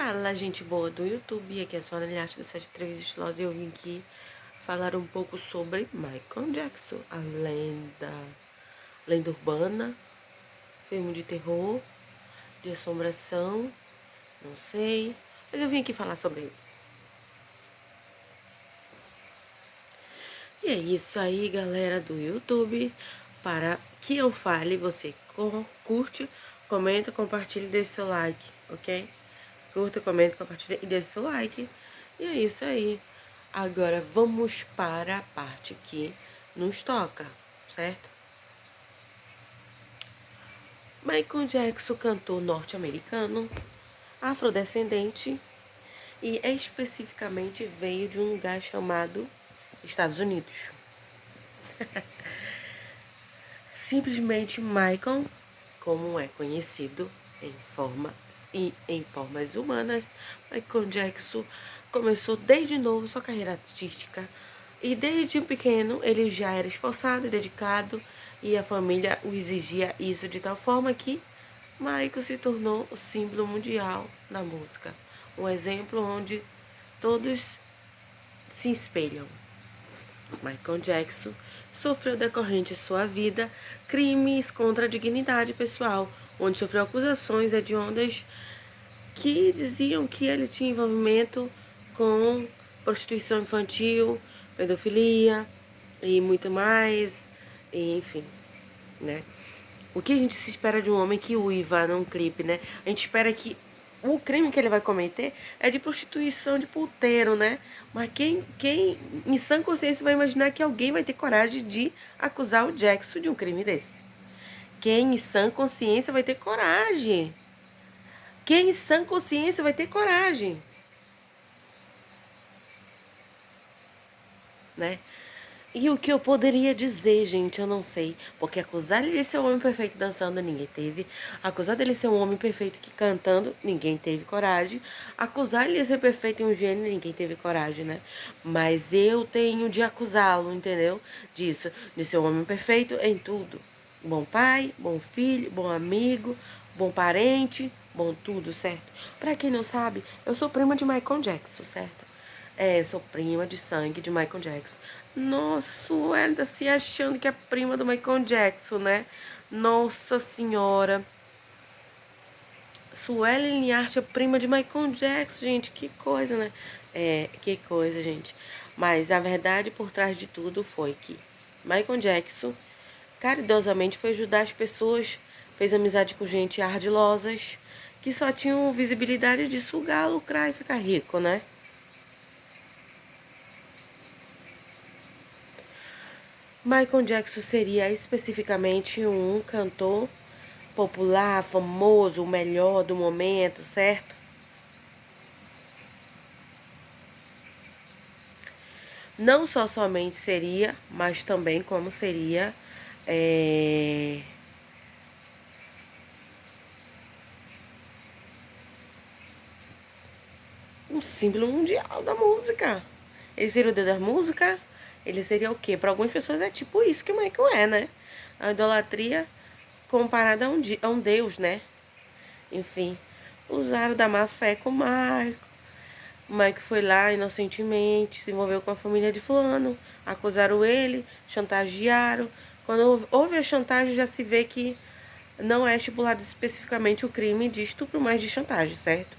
Fala, gente boa do YouTube, aqui é a Sônia Linhares do Sete Entrevistas Estilosa e eu vim aqui falar um pouco sobre Michael Jackson, a lenda urbana, filme de terror, de assombração, não sei, mas eu vim aqui falar sobre ele. E é isso aí, galera do YouTube, para que eu fale, você curte, comenta, compartilha e deixa seu like, ok? Curta, comenta, compartilha e deixa seu like. E é isso aí. Agora vamos para a parte que nos toca, certo? Michael Jackson, cantor norte-americano, afrodescendente e especificamente veio de um lugar chamado Estados Unidos. Simplesmente Michael, como é conhecido em formas humanas, Michael Jackson começou desde novo sua carreira artística e desde pequeno ele já era esforçado e dedicado e a família o exigia isso de tal forma que Michael se tornou o símbolo mundial da música, um exemplo onde todos se espelham. Michael Jackson sofreu decorrente de sua vida crimes contra a dignidade pessoal, onde sofreu acusações hediondas que diziam que ele tinha envolvimento com prostituição infantil, pedofilia e muito mais, e, enfim, né? O que a gente se espera de um homem que uiva num clipe, né? A gente espera que o crime que ele vai cometer é de prostituição de puteiro, né? Mas quem em sã consciência vai imaginar que alguém vai ter coragem de acusar o Jackson de um crime desse? Quem em sã consciência vai ter coragem? Quem em sã consciência vai ter coragem? Né? E o que eu poderia dizer, gente, eu não sei. Porque acusar ele de ser um homem perfeito dançando, ninguém teve. Acusar dele de ser um homem perfeito que cantando, ninguém teve coragem. Acusar ele de ser perfeito em um gênero, ninguém teve coragem, né? Mas eu tenho de acusá-lo, entendeu? Disso, de ser um homem perfeito em tudo. Bom pai, bom filho, bom amigo, bom parente, bom tudo, certo? Pra quem não sabe, eu sou prima de Michael Jackson, certo? É, sou prima de sangue de Michael Jackson. Nossa, ela tá se achando que é prima do Michael Jackson, né? Nossa senhora. Suelen Liarte é prima de Michael Jackson, gente. Que coisa, né? É, que coisa, gente. Mas a verdade por trás de tudo foi que Michael Jackson caridosamente foi ajudar as pessoas, fez amizade com gente ardilosas, que só tinham visibilidade de sugar, lucrar e ficar rico, né? Michael Jackson seria especificamente um cantor popular, famoso, o melhor do momento, certo? Não só somente seria, mas também como seria um símbolo mundial da música. Ele seria o deus da música? Ele seria o quê? Para algumas pessoas é tipo isso que o Michael é, né? A idolatria comparada a um deus, né? Enfim, usaram da má fé com o Michael. O Mike foi lá inocentemente, se envolveu com a família de fulano, acusaram ele, chantagearam. Quando houve a chantagem, já se vê que não é estipulado especificamente o crime de estupro, mas de chantagem, certo?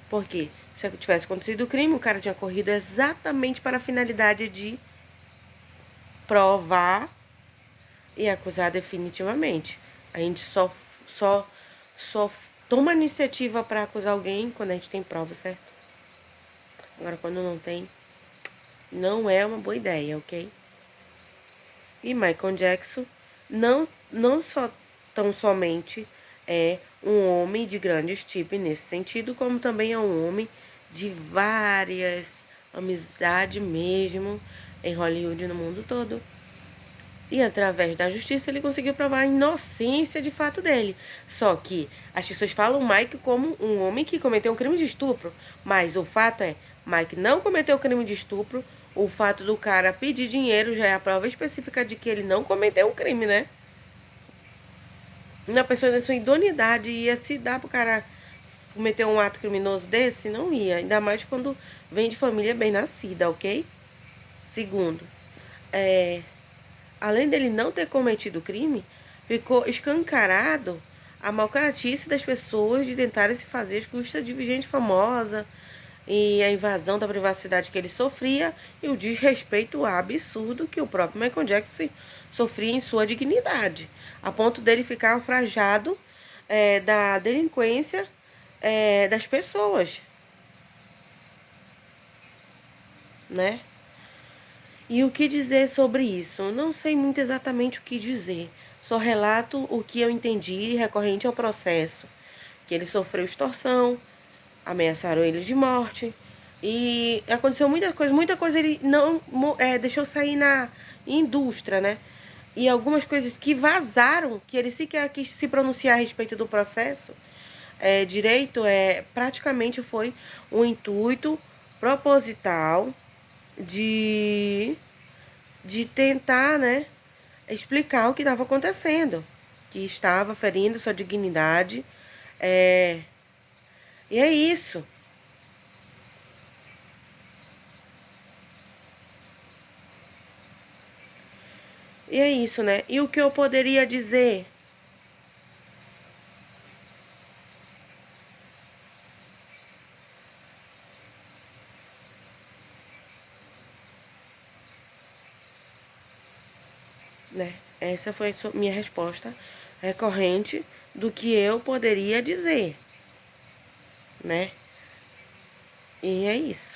Porque se tivesse acontecido o crime, o cara tinha corrido exatamente para a finalidade de provar e acusar definitivamente. A gente só toma iniciativa para acusar alguém quando a gente tem prova, certo? Agora, quando não tem, não é uma boa ideia, ok? E Michael Jackson não só tão somente é um homem de grande estirpe nesse sentido, como também é um homem de várias amizades mesmo em Hollywood e no mundo todo. E através da justiça ele conseguiu provar a inocência de fato dele. Só que as pessoas falam Mike como um homem que cometeu um crime de estupro. Mas o fato é, Mike não cometeu crime de estupro. O fato do cara pedir dinheiro já é a prova específica de que ele não cometeu um crime, né? Uma pessoa na sua idoneidade ia se dar pro cara cometer um ato criminoso desse? Não ia, ainda mais quando vem de família bem nascida, ok? Segundo, além dele não ter cometido o crime, ficou escancarado a malcaratice das pessoas de tentarem se fazer às custas de gente famosa e a invasão da privacidade que ele sofria e o desrespeito absurdo que o próprio Michael Jackson sofria em sua dignidade, a ponto dele ficar naufragado da delinquência das pessoas, né? E o que dizer sobre isso? Eu não sei muito exatamente o que dizer. Só relato o que eu entendi recorrente ao processo. Que ele sofreu extorsão, ameaçaram ele de morte. E aconteceu muita coisa ele não deixou sair na indústria, né? E algumas coisas que vazaram, que ele sequer quis se pronunciar a respeito do processo direito, praticamente foi um intuito proposital de tentar, né, explicar o que estava acontecendo, que estava ferindo sua dignidade, e é isso. E é isso, né? E o que eu poderia dizer? Né? Essa foi a minha resposta recorrente do que eu poderia dizer, né? E é isso.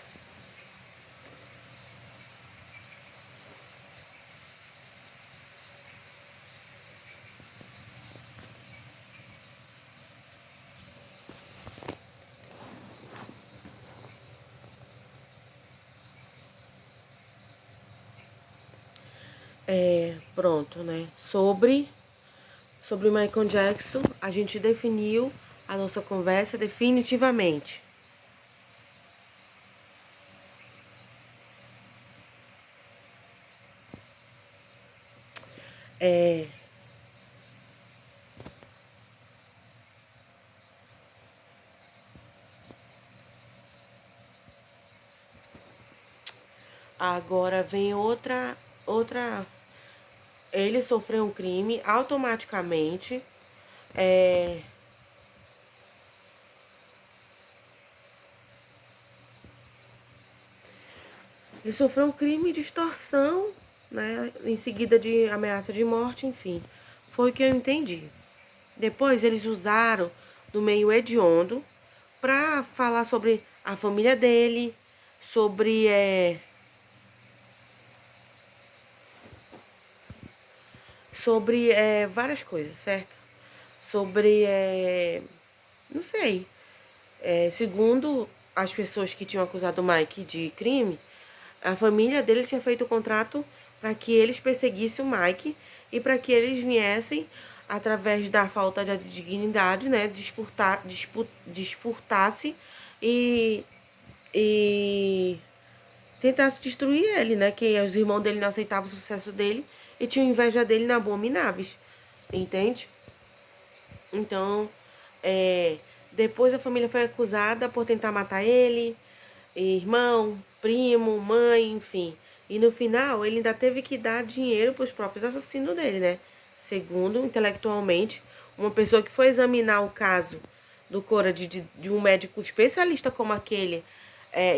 Pronto, né? Sobre Michael Jackson, a gente definiu a nossa conversa definitivamente. É, agora vem outra. Ele sofreu um crime automaticamente. É, ele sofreu um crime de extorsão, né? Em seguida de ameaça de morte, enfim. Foi o que eu entendi. Depois eles usaram do meio hediondo para falar sobre a família dele, sobre várias coisas, certo? Sobre não sei. Segundo as pessoas que tinham acusado o Mike de crime, a família dele tinha feito o contrato para que eles perseguissem o Mike e para que eles viessem, através da falta de dignidade, né, desfurtasse e, e tentasse destruir ele, né, que os irmãos dele não aceitavam o sucesso dele e tinham inveja dele na abomináveis, entende? Então, depois a família foi acusada por tentar matar ele, irmão, primo, mãe, enfim. E no final, ele ainda teve que dar dinheiro para os próprios assassinos dele, né? Segundo, intelectualmente, uma pessoa que foi examinar o caso do Cora de um médico especialista como aquele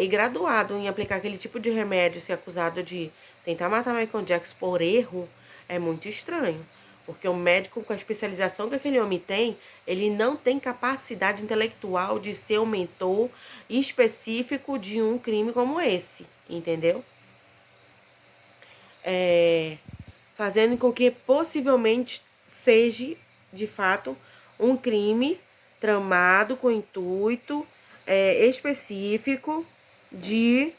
e graduado em aplicar aquele tipo de remédio, ser acusado de tentar matar Michael Jackson por erro, é muito estranho. Porque o médico, com a especialização que aquele homem tem, ele não tem capacidade intelectual de ser o mentor específico de um crime como esse, entendeu? Fazendo com que possivelmente seja, de fato, um crime tramado com intuito específico de,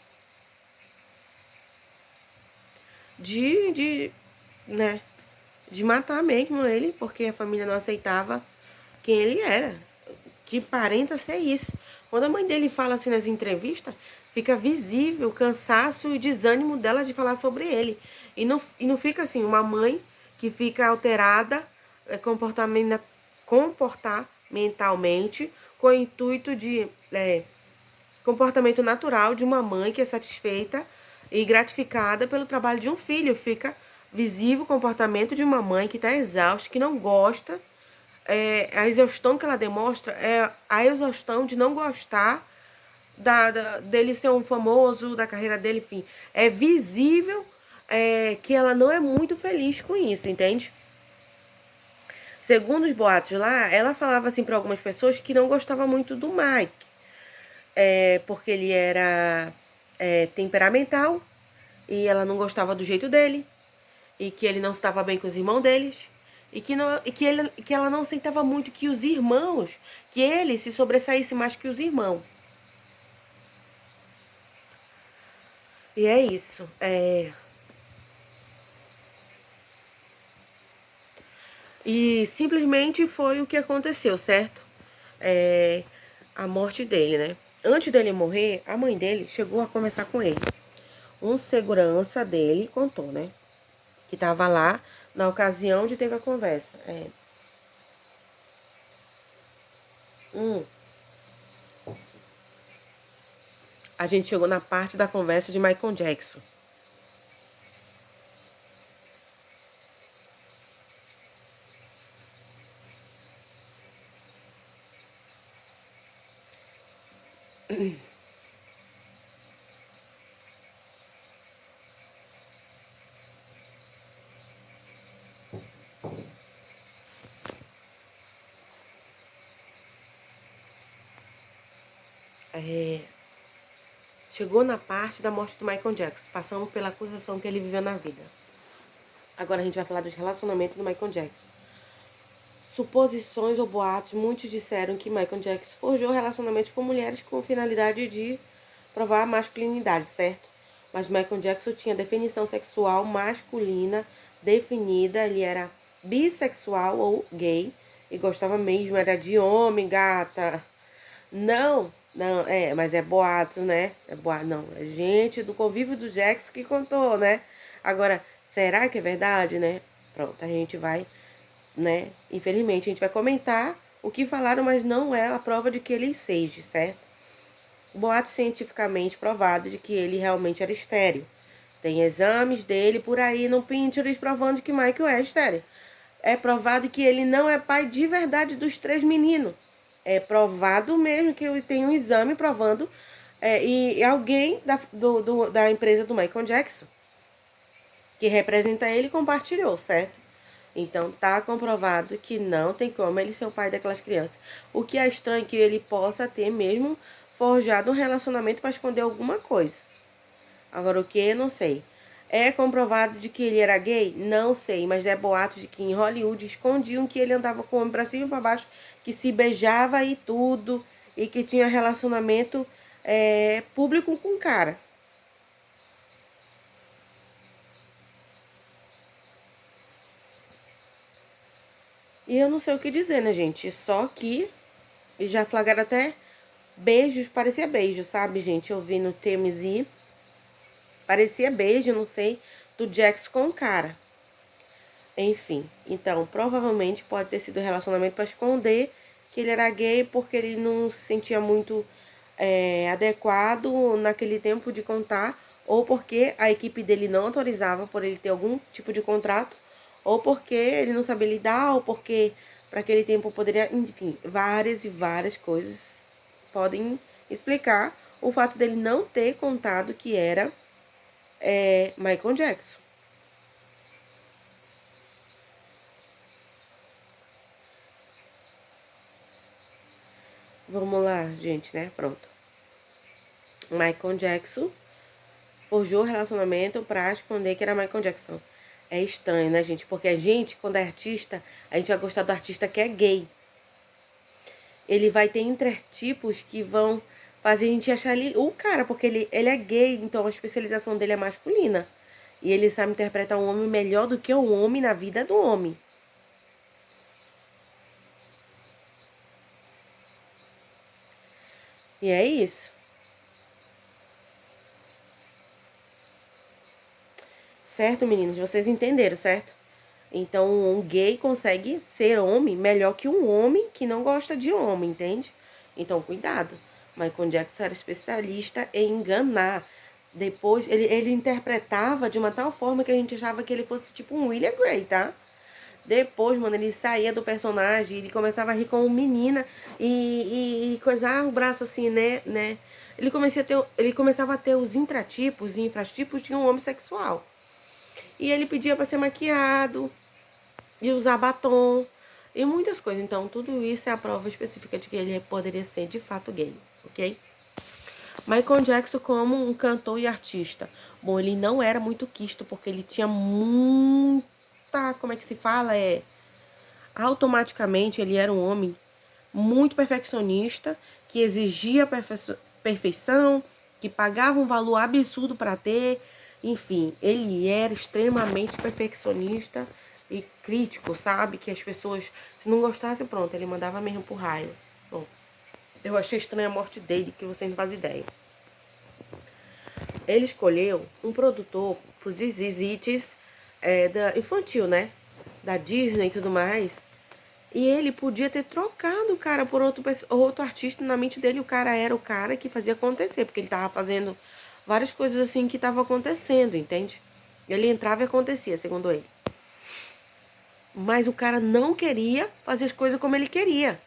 de, né, de matar mesmo ele, porque a família não aceitava quem ele era, que parenta ser isso. Quando a mãe dele fala assim nas entrevistas, fica visível o cansaço e desânimo dela de falar sobre ele. E não fica assim, uma mãe que fica alterada comportamentalmente com o intuito de comportamento natural de uma mãe que é satisfeita e gratificada pelo trabalho de um filho. Fica visível o comportamento de uma mãe que está exausta, que não gosta. A exaustão que ela demonstra é a exaustão de não gostar dele ser um famoso, da carreira dele, enfim. É visível que ela não é muito feliz com isso, entende? Segundo os boatos lá, ela falava assim para algumas pessoas que não gostava muito do Mike, porque ele era temperamental e ela não gostava do jeito dele, e que ele não estava bem com os irmãos deles, que ela não aceitava muito que os irmãos, que ele se sobressaísse mais que os irmãos. E é isso. E simplesmente foi o que aconteceu, certo? A morte dele, né? Antes dele morrer, a mãe dele chegou a conversar com ele. Um segurança dele contou, né? Que tava lá na ocasião de teve a conversa. A gente chegou na parte da conversa de Michael Jackson. Chegou na parte da morte do Michael Jackson. Passamos pela acusação que ele viveu na vida. Agora a gente vai falar dos relacionamentos do Michael Jackson. Suposições ou boatos, muitos disseram que Michael Jackson forjou relacionamentos com mulheres com finalidade de provar a masculinidade, certo? Mas Michael Jackson tinha definição sexual masculina definida, ele era bissexual ou gay e gostava mesmo, era de homem, gata. Não, mas é boato, né? Não, é gente do convívio do Jackson que contou, né? Agora, será que é verdade, né? Pronto, a gente vai, né? Infelizmente, a gente vai comentar o que falaram, mas não é a prova de que ele seja, certo? Boato cientificamente provado de que ele realmente era estéril. Tem exames dele por aí no Pinterest provando que Michael é estéril. É provado que ele não é pai de verdade dos 3 meninos. É provado mesmo que eu tenho um exame provando. E alguém da empresa do Michael Jackson, que representa ele, compartilhou, certo? Então tá comprovado que não tem como ele ser o pai daquelas crianças. O que é estranho é que ele possa ter mesmo forjado um relacionamento para esconder alguma coisa. Agora o que? Eu não sei. É comprovado de que ele era gay? Não sei, mas é boato de que em Hollywood escondiam que ele andava com o homem pra cima e pra baixo, que se beijava e tudo, e que tinha relacionamento público com o cara. E eu não sei o que dizer, né, gente? Só que já flagraram até beijos, parecia beijo, sabe, gente? Eu vi no TMZ, parecia beijo, não sei, do Jax com o cara. Enfim, então, provavelmente pode ter sido relacionamento para esconder que ele era gay porque ele não se sentia muito adequado naquele tempo de contar, ou porque a equipe dele não autorizava por ele ter algum tipo de contrato, ou porque ele não sabia lidar, ou porque para aquele tempo poderia, enfim, várias e várias coisas podem explicar o fato dele não ter contado que era Michael Jackson. Vamos lá, gente, né? Pronto. Michael Jackson forjou o relacionamento pra esconder que era Michael Jackson. É estranho, né, gente? Porque a gente, quando é artista, a gente vai gostar do artista que é gay. Ele vai ter intertipos que vão fazer a gente achar ele o cara, porque ele é gay, então a especialização dele é masculina. E ele sabe interpretar um homem melhor do que o homem na vida do homem. E é isso. Certo, meninos? Vocês entenderam, certo? Então, um gay consegue ser homem melhor que um homem que não gosta de homem, entende? Então, cuidado. Michael Jackson era especialista em enganar. Depois, ele interpretava de uma tal forma que a gente achava que ele fosse tipo um William Grey, tá? Depois, mano, ele saía do personagem, ele começava a rir como menina e coisar o braço assim, né? Ele começava a ter os intratipos e infratipos de um homem sexual. E ele pedia para ser maquiado e usar batom e muitas coisas. Então, tudo isso é a prova específica de que ele poderia ser de fato gay, ok? Michael Jackson como um cantor e artista. Bom, ele não era muito quisto porque ele tinha muita, como é que se fala? Automaticamente ele era um homem muito perfeccionista, que exigia perfeição, que pagava um valor absurdo para ter. Enfim, ele era extremamente perfeccionista e crítico, sabe? Que as pessoas, se não gostassem, pronto, ele mandava mesmo pro raio. Bom, eu achei estranha a morte dele, que vocês não fazem ideia. Ele escolheu um produtor pro This Is It, da infantil, né? Da Disney e tudo mais. E ele podia ter trocado o cara por outro artista. Na mente dele, o cara era o cara que fazia acontecer. Porque ele tava fazendo várias coisas assim que estavam acontecendo, entende? Ele entrava e acontecia, segundo ele. Mas o cara não queria fazer as coisas como ele queria.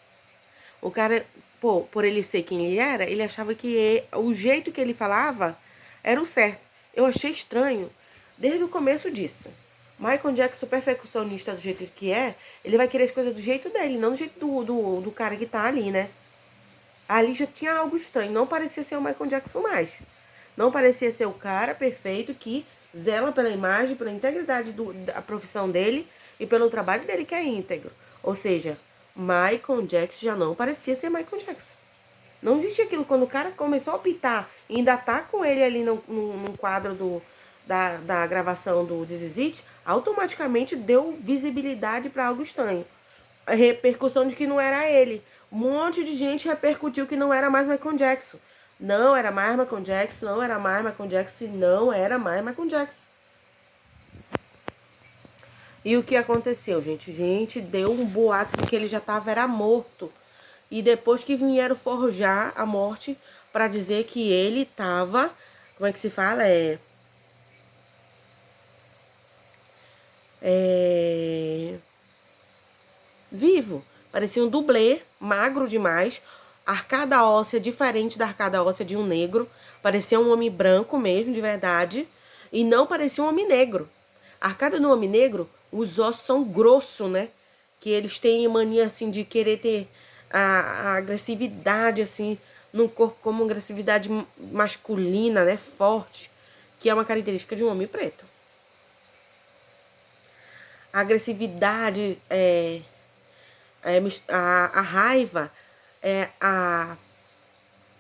O cara, pô, por ele ser quem ele era, ele achava que o jeito que ele falava era o certo. Eu achei estranho desde o começo disso. Michael Jackson, perfeccionista do jeito que é, ele vai querer as coisas do jeito dele, não do jeito do cara que tá ali, né? Ali já tinha algo estranho, não parecia ser o Michael Jackson mais. Não parecia ser o cara perfeito que zela pela imagem, pela integridade da profissão dele e pelo trabalho dele que é íntegro. Ou seja, Michael Jackson já não parecia ser Michael Jackson. Não existia aquilo. Quando o cara começou a optar e ainda tá com ele ali no quadro da gravação do This Is It, automaticamente deu visibilidade para algo estranho. A repercussão de que não era ele. Um monte de gente repercutiu que não era mais Michael Jackson. Não era mais Michael Jackson, não era mais Michael Jackson, não era mais Michael Jackson. E o que aconteceu, gente? Gente, deu um boato de que ele já era morto. E depois que vieram forjar a morte para dizer que ele tava, como é que se fala? Vivo. Parecia um dublê, magro demais, arcada óssea diferente da arcada óssea de um negro. Parecia um homem branco mesmo, de verdade. E não parecia um homem negro. A arcada do homem negro, os ossos são grossos, né? Que eles têm mania, assim, de querer ter a agressividade, assim, no corpo como uma agressividade masculina, né? Forte. Que é uma característica de um homem preto. A agressividade a raiva é a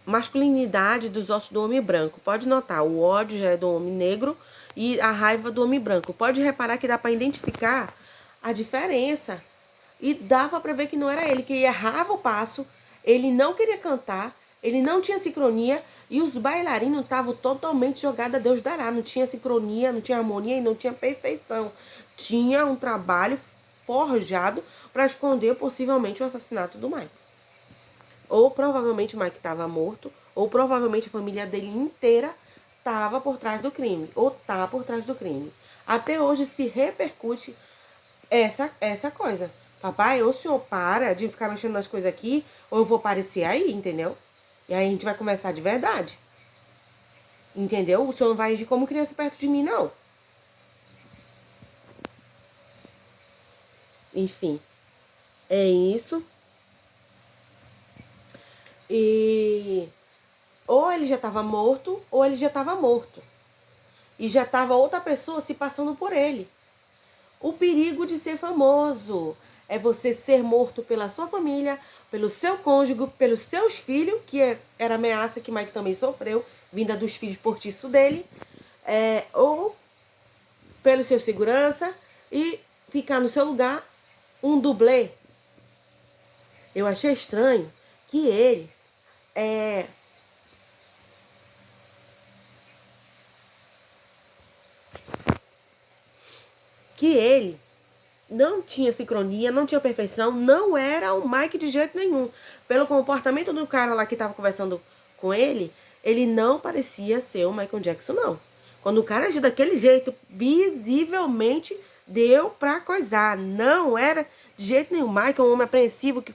masculinidade dos ossos do homem branco. Pode notar, o ódio já é do homem negro e a raiva do homem branco. Pode reparar que dá para identificar a diferença. E dava para ver que não era ele, que errava o passo, ele não queria cantar, ele não tinha sincronia e os bailarinos estavam totalmente jogados a Deus dará. Não tinha sincronia, não tinha harmonia e não tinha perfeição. Tinha um trabalho forjado para esconder possivelmente o assassinato do Mike. Ou provavelmente o Mike estava morto, ou provavelmente a família dele inteira estava por trás do crime, ou tá por trás do crime. Até hoje se repercute essa coisa. Papai, ou o senhor para de ficar mexendo nas coisas aqui, ou eu vou aparecer aí, entendeu? E aí a gente vai conversar de verdade. Entendeu? O senhor não vai agir como criança perto de mim, não. Enfim, é isso. E ou ele já estava morto, ou ele já estava morto. E já estava outra pessoa se passando por ele. O perigo de ser famoso é você ser morto pela sua família, pelo seu cônjuge, pelos seus filhos, que era a ameaça que Mike também sofreu, vinda dos filhos portiços dele, ou pelo seu segurança e ficar no seu lugar um dublê. Eu achei estranho que ele não tinha sincronia, não tinha perfeição, não era o Mike de jeito nenhum. pelo comportamento do cara lá que tava conversando com ele não parecia ser o Michael Jackson, não. Quando o cara agiu daquele jeito, visivelmente deu pra coisar. Não era de jeito nenhum. Michael é um homem apreensivo que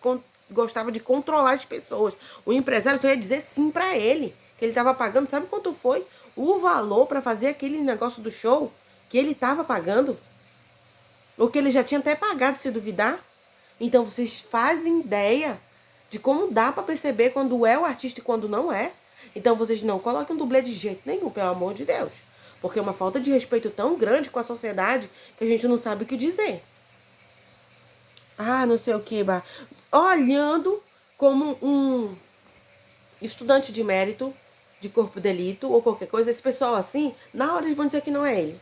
gostava de controlar as pessoas. O empresário só ia dizer sim pra ele, que ele tava pagando. Sabe quanto foi o valor pra fazer aquele negócio do show que ele tava pagando? Ou que ele já tinha até pagado, se duvidar? Então vocês fazem ideia de como dá pra perceber quando é o artista e quando não é? Então vocês não coloquem um dublê de jeito nenhum, pelo amor de Deus. Porque é uma falta de respeito tão grande com a sociedade que a gente não sabe o que dizer. Ah, não sei o que, olhando como um estudante de mérito, de corpo de delito ou qualquer coisa, esse pessoal assim, na hora eles vão dizer que não é ele.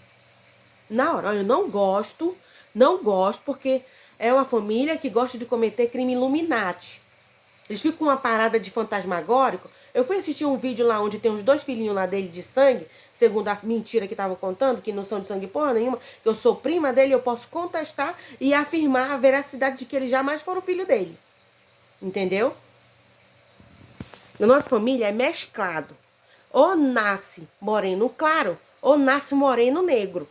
Na hora, eu não gosto porque é uma família que gosta de cometer crime Illuminati. Eles ficam com uma parada de fantasmagórico. Eu fui assistir um vídeo lá onde tem uns 2 filhinhos lá dele de sangue, segundo a mentira que estavam contando, que não são de sangue porra nenhuma, que eu sou prima dele, eu posso contestar e afirmar a veracidade de que eles jamais foram filho dele. Entendeu? Na nossa família é mesclado. Ou nasce moreno claro, ou nasce moreno negro.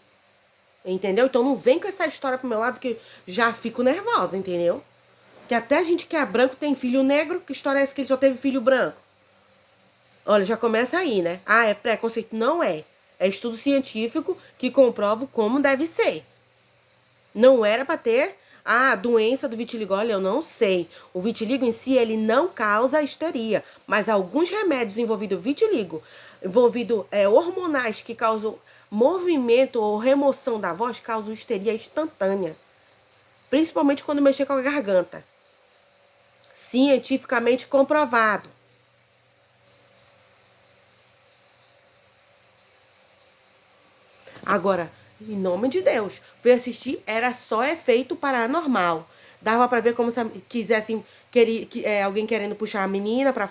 Entendeu? Então não vem com essa história pro meu lado que já fico nervosa, entendeu? Que até a gente que é branco tem filho negro. Que história é essa que ele só teve filho branco? Olha, já começa aí, né? Ah, é preconceito? Não é. É estudo científico que comprova como deve ser. Não era pra ter a doença do vitiligo. Olha, eu não sei. O vitiligo em si, ele não causa histeria. Mas alguns remédios envolvidos vitiligo, envolvido hormonais que causam movimento ou remoção da voz, causam histeria instantânea. Principalmente quando mexer com a garganta. Cientificamente comprovado. Agora, em nome de Deus, fui assistir, era só efeito paranormal. Dava pra ver como se quisessem, alguém querendo puxar a menina para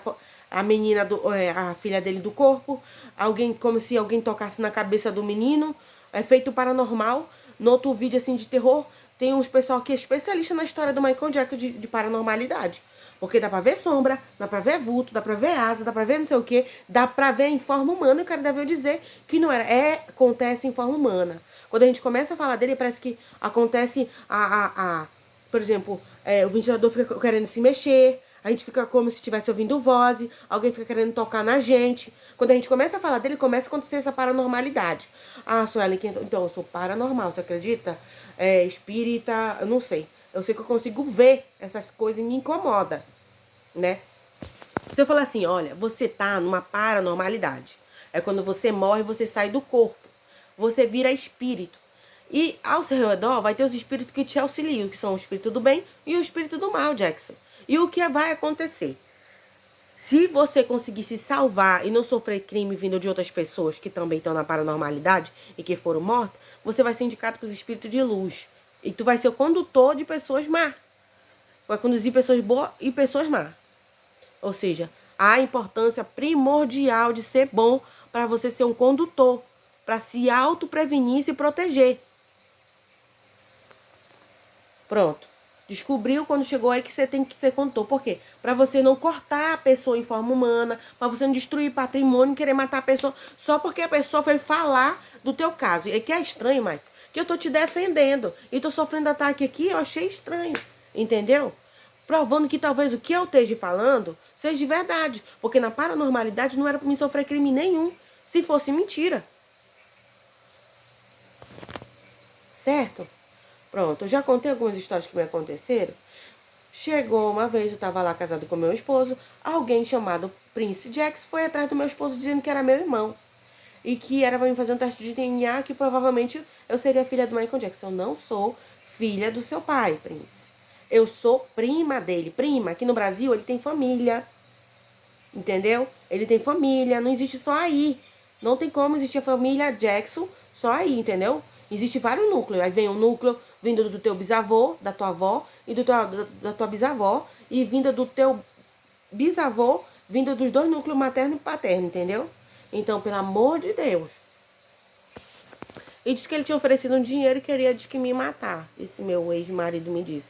a menina a filha dele do corpo, alguém como se alguém tocasse na cabeça do menino, efeito paranormal. No outro vídeo assim de terror, tem uns pessoal que é especialista na história do Michael Jackson de paranormalidade. Porque dá pra ver sombra, dá pra ver vulto, dá pra ver asa, dá pra ver não sei o que, dá pra ver em forma humana, e o cara deve dizer que não era. Acontece em forma humana. Quando a gente começa a falar dele, parece que acontece por exemplo, o ventilador fica querendo se mexer, a gente fica como se estivesse ouvindo voz, alguém fica querendo tocar na gente. Quando a gente começa a falar dele, começa a acontecer essa paranormalidade. Ah, Suelen, então eu sou paranormal, você acredita? Espírita, eu não sei. Eu sei que eu consigo ver essas coisas e me incomoda, né? Se eu falar assim, olha, você tá numa paranormalidade. É quando você morre, você sai do corpo. Você vira espírito. E ao seu redor vai ter os espíritos que te auxiliam, que são o espírito do bem e o espírito do mal, Jackson. E o que vai acontecer? Se você conseguir se salvar e não sofrer crime vindo de outras pessoas que também estão na paranormalidade e que foram mortas, você vai ser indicado para os espíritos de luz. E tu vai ser o condutor de pessoas má. Vai conduzir pessoas boas e pessoas má. Ou seja, a importância primordial de ser bom para você ser um condutor, para se auto-prevenir e se proteger. Pronto. Descobriu quando chegou aí que você tem que ser condutor. Por quê? Para você não cortar a pessoa em forma humana, para você não destruir patrimônio, querer matar a pessoa só porque a pessoa foi falar do teu caso. E que é estranho, Mike, que eu tô te defendendo e tô sofrendo ataque aqui, eu achei estranho. Entendeu? Provando que talvez o que eu esteja falando seja de verdade. Porque na paranormalidade não era para me sofrer crime nenhum, se fosse mentira. Certo? Pronto, eu já contei algumas histórias que me aconteceram. Chegou uma vez, eu estava lá casado com meu esposo, alguém chamado Prince Jackson foi atrás do meu esposo dizendo que era meu irmão. E que era para me fazer um teste de DNA, que provavelmente eu seria filha do Michael Jackson. Eu não sou filha do seu pai, Prince. Eu sou prima dele. Prima, aqui no Brasil ele tem família. Entendeu? Ele tem família, não existe só aí. Não tem como existir a família Jackson só aí, entendeu? Existe vários núcleos. Aí vem um núcleo vindo do teu bisavô, da tua avó, e da tua bisavó, e vinda do teu bisavô, vindo dos 2 núcleos materno e paterno, entendeu? Então, pelo amor de Deus. E disse que ele tinha oferecido um dinheiro e queria, diz que me matar. Esse meu ex-marido me disse.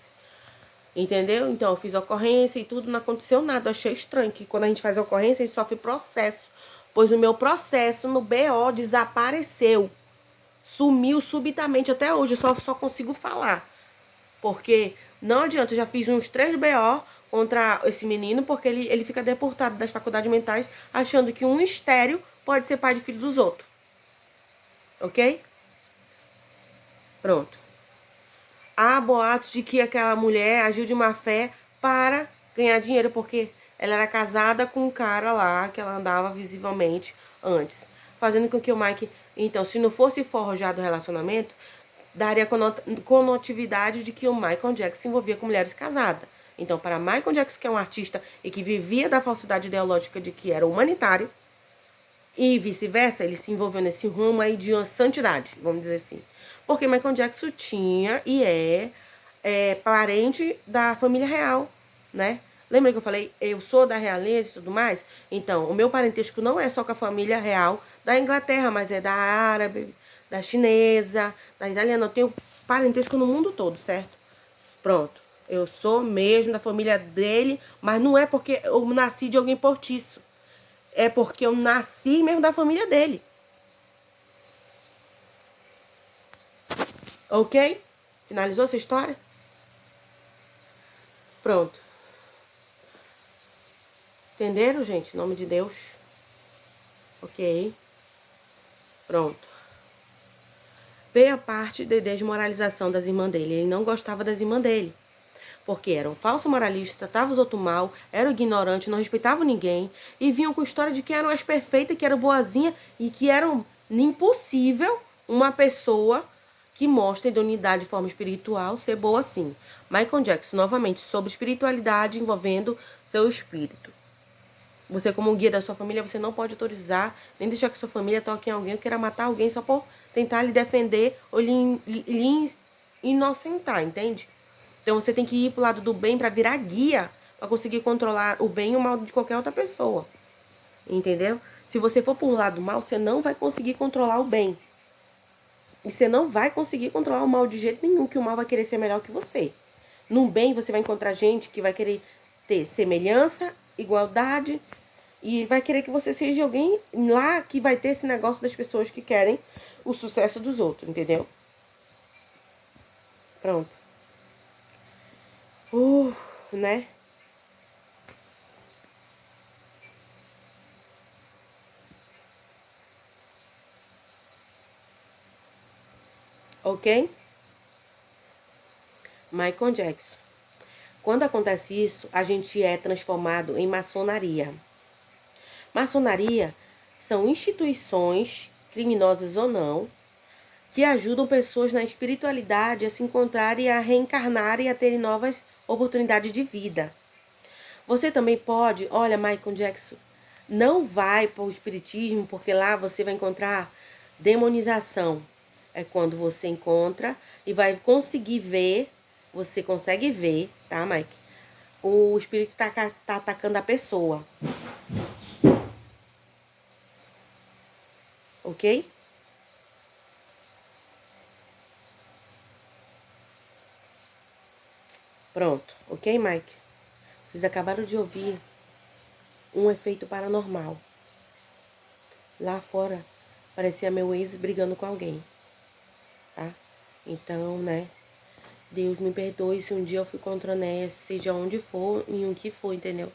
Entendeu? Então, eu fiz ocorrência e tudo, não aconteceu nada. Eu achei estranho que quando a gente faz ocorrência, a gente sofre processo. Pois o meu processo no BO desapareceu. Sumiu subitamente até hoje. Eu só consigo falar. Porque não adianta, eu já fiz uns 3 BO contra esse menino, porque ele fica deportado das faculdades mentais, achando que um estéreo pode ser pai de filho dos outros. Ok? Pronto. Há boatos de que aquela mulher agiu de má fé para ganhar dinheiro, porque ela era casada com um cara lá, que ela andava visivelmente antes. Fazendo com que o Mike, então, se não fosse forjado o relacionamento, daria conotividade de que o Michael Jackson se envolvia com mulheres casadas. Então, para Michael Jackson, que é um artista e que vivia da falsidade ideológica de que era humanitário, e vice-versa, ele se envolveu nesse rumo aí de santidade, vamos dizer assim. Porque Michael Jackson tinha e é parente da família real, né? Lembra que eu falei, eu sou da realeza e tudo mais? Então, o meu parentesco não é só com a família real da Inglaterra, mas é da árabe, da chinesa, da italiana. Eu tenho parentesco no mundo todo, certo? Pronto. Eu sou mesmo da família dele, mas não é porque eu nasci de alguém postiço. É porque eu nasci mesmo da família dele. Ok? Finalizou essa história? Pronto. Entenderam, gente? Em nome de Deus. Ok. Pronto. Veio a parte de desmoralização das irmãs dele. Ele não gostava das irmãs dele. Porque era um falso moralista, tratava os outros mal, era ignorante, não respeitava ninguém. E vinham com história de que eram as perfeitas, que eram boazinha e que eram impossível uma pessoa que mostra idoneidade de forma espiritual ser boa assim. Michael Jackson, novamente, sobre espiritualidade envolvendo seu espírito. Você, como guia da sua família, você não pode autorizar, nem deixar que sua família toque em alguém ou queira matar alguém só por tentar lhe defender ou lhe inocentar, entende? Então você tem que ir pro lado do bem para virar guia, para conseguir controlar o bem e o mal de qualquer outra pessoa. Entendeu? Se você for pro lado mal, você não vai conseguir controlar o bem. E você não vai conseguir controlar o mal de jeito nenhum, que o mal vai querer ser melhor que você. No bem, você vai encontrar gente que vai querer ter semelhança, igualdade, e vai querer que você seja alguém lá que vai ter esse negócio das pessoas que querem o sucesso dos outros, entendeu? Pronto. Né? Ok? Michael Jackson. Quando acontece isso, a gente é transformado em maçonaria. Maçonaria são instituições, criminosas ou não, que ajudam pessoas na espiritualidade a se encontrarem, a reencarnarem e a terem novas oportunidades de vida. Você também pode, olha, Michael Jackson, não vai para o espiritismo, porque lá você vai encontrar demonização. É quando você encontra e vai conseguir ver, você consegue ver, tá, Mike? O espírito tá atacando a pessoa. Ok? Pronto. Ok, Mike? Vocês acabaram de ouvir um efeito paranormal. Lá fora, parecia meu ex brigando com alguém, tá? Então, né? Deus me perdoe se um dia eu fui contra Ness, seja onde for, em o que for, entendeu?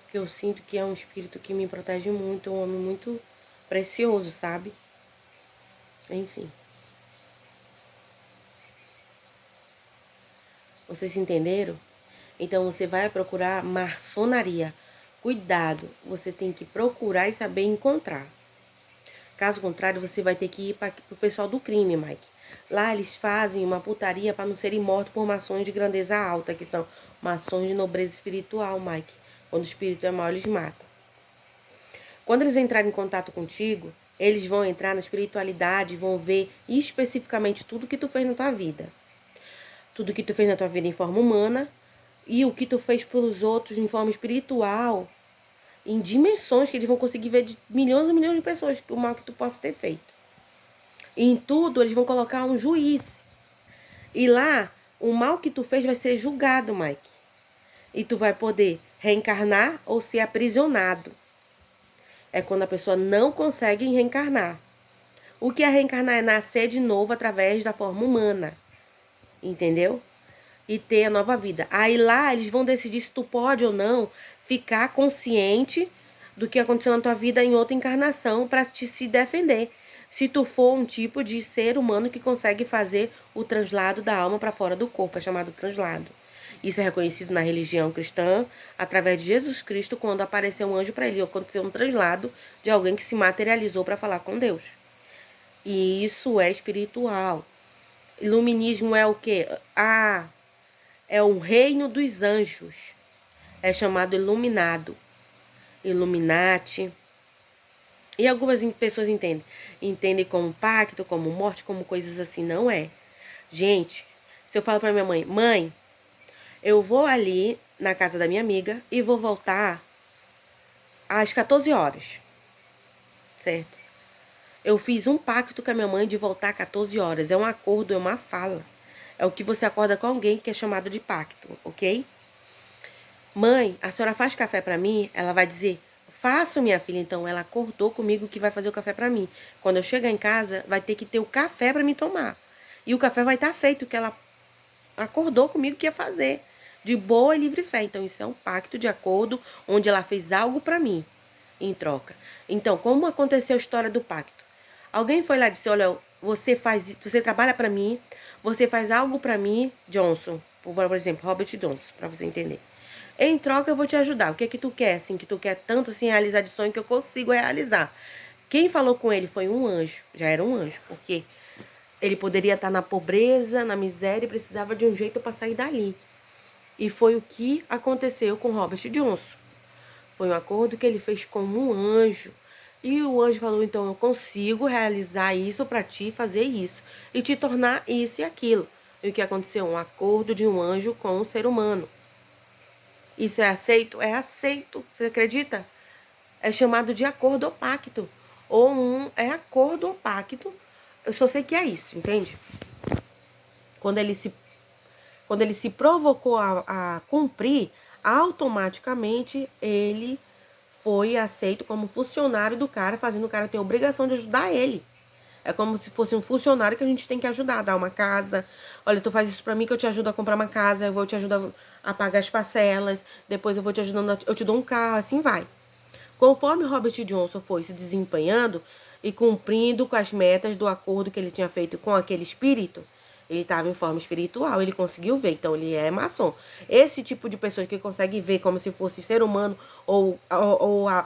Porque eu sinto que é um espírito que me protege muito, é um homem muito precioso, sabe? Enfim. Vocês entenderam? Então você vai procurar maçonaria. Cuidado, você tem que procurar e saber encontrar. Caso contrário, você vai ter que ir para o pessoal do crime, Mike. Lá eles fazem uma putaria para não serem mortos por maçons de grandeza alta, que são maçons de nobreza espiritual, Mike. Quando o espírito é mau, eles matam. Quando eles entrarem em contato contigo, eles vão entrar na espiritualidade, vão ver especificamente tudo que tu fez na tua vida. Tudo que tu fez na tua vida em forma humana e o que tu fez pelos outros em forma espiritual, em dimensões que eles vão conseguir ver de milhões e milhões de pessoas o mal que tu possa ter feito. E em tudo eles vão colocar um juiz. E lá, o mal que tu fez vai ser julgado, Mike. E tu vai poder reencarnar ou ser aprisionado. É quando a pessoa não consegue reencarnar. O que é reencarnar é nascer de novo através da forma humana. Entendeu? E ter a nova vida. Aí lá eles vão decidir se tu pode ou não ficar consciente do que aconteceu na tua vida em outra encarnação para te se defender. Se tu for um tipo de ser humano que consegue fazer o translado da alma para fora do corpo, é chamado translado. Isso é reconhecido na religião cristã através de Jesus Cristo, quando apareceu um anjo para ele, aconteceu um translado de alguém que se materializou para falar com Deus. E isso é espiritual. Iluminismo é o quê? É o reino dos anjos. É chamado iluminado. Illuminati. E algumas pessoas entendem. Entendem como pacto, como morte, como coisas assim. Não é. Gente, se eu falo pra minha mãe, mãe, eu vou ali na casa da minha amiga e vou voltar às 14 horas. Certo? Eu fiz um pacto com a minha mãe de voltar às 14 horas. É um acordo, é uma fala. É o que você acorda com alguém que é chamado de pacto, ok? Mãe, a senhora faz café pra mim? Ela vai dizer, faço, minha filha. Então, ela acordou comigo que vai fazer o café pra mim. Quando eu chegar em casa, vai ter que ter o café pra me tomar. E o café vai estar feito, que ela acordou comigo que ia fazer. De boa e livre fé. Então, isso é um pacto de acordo, onde ela fez algo pra mim, em troca. Então, como aconteceu a história do pacto? Alguém foi lá e disse, olha, você trabalha pra mim, você faz algo pra mim, Johnson. Por exemplo, Robert Johnson, pra você entender. Em troca, eu vou te ajudar. O que é que tu quer, assim, que tu quer tanto, assim, realizar de sonho que eu consigo realizar? Quem falou com ele foi um anjo. Já era um anjo, porque ele poderia estar na pobreza, na miséria e precisava de um jeito para sair dali. E foi o que aconteceu com Robert Johnson. Foi um acordo que ele fez com um anjo. E o anjo falou, então, eu consigo realizar isso para ti, fazer isso. E te tornar isso e aquilo. E o que aconteceu? Um acordo de um anjo com um ser humano. Isso é aceito? É aceito. Você acredita? É chamado de acordo ou pacto. Ou é acordo ou pacto. Eu só sei que é isso, entende? Quando ele se provocou a cumprir, automaticamente ele foi aceito como funcionário do cara, fazendo o cara ter a obrigação de ajudar ele. É como se fosse um funcionário que a gente tem que ajudar, a dar uma casa. Olha, tu faz isso pra mim que eu te ajudo a comprar uma casa, eu vou te ajudar a pagar as parcelas, depois eu vou te ajudando, eu te dou um carro, assim vai. Conforme Robert Johnson foi se desempenhando e cumprindo com as metas do acordo que ele tinha feito com aquele espírito, ele estava em forma espiritual, ele conseguiu ver, então ele é maçom. Esse tipo de pessoa que consegue ver como se fosse ser humano ou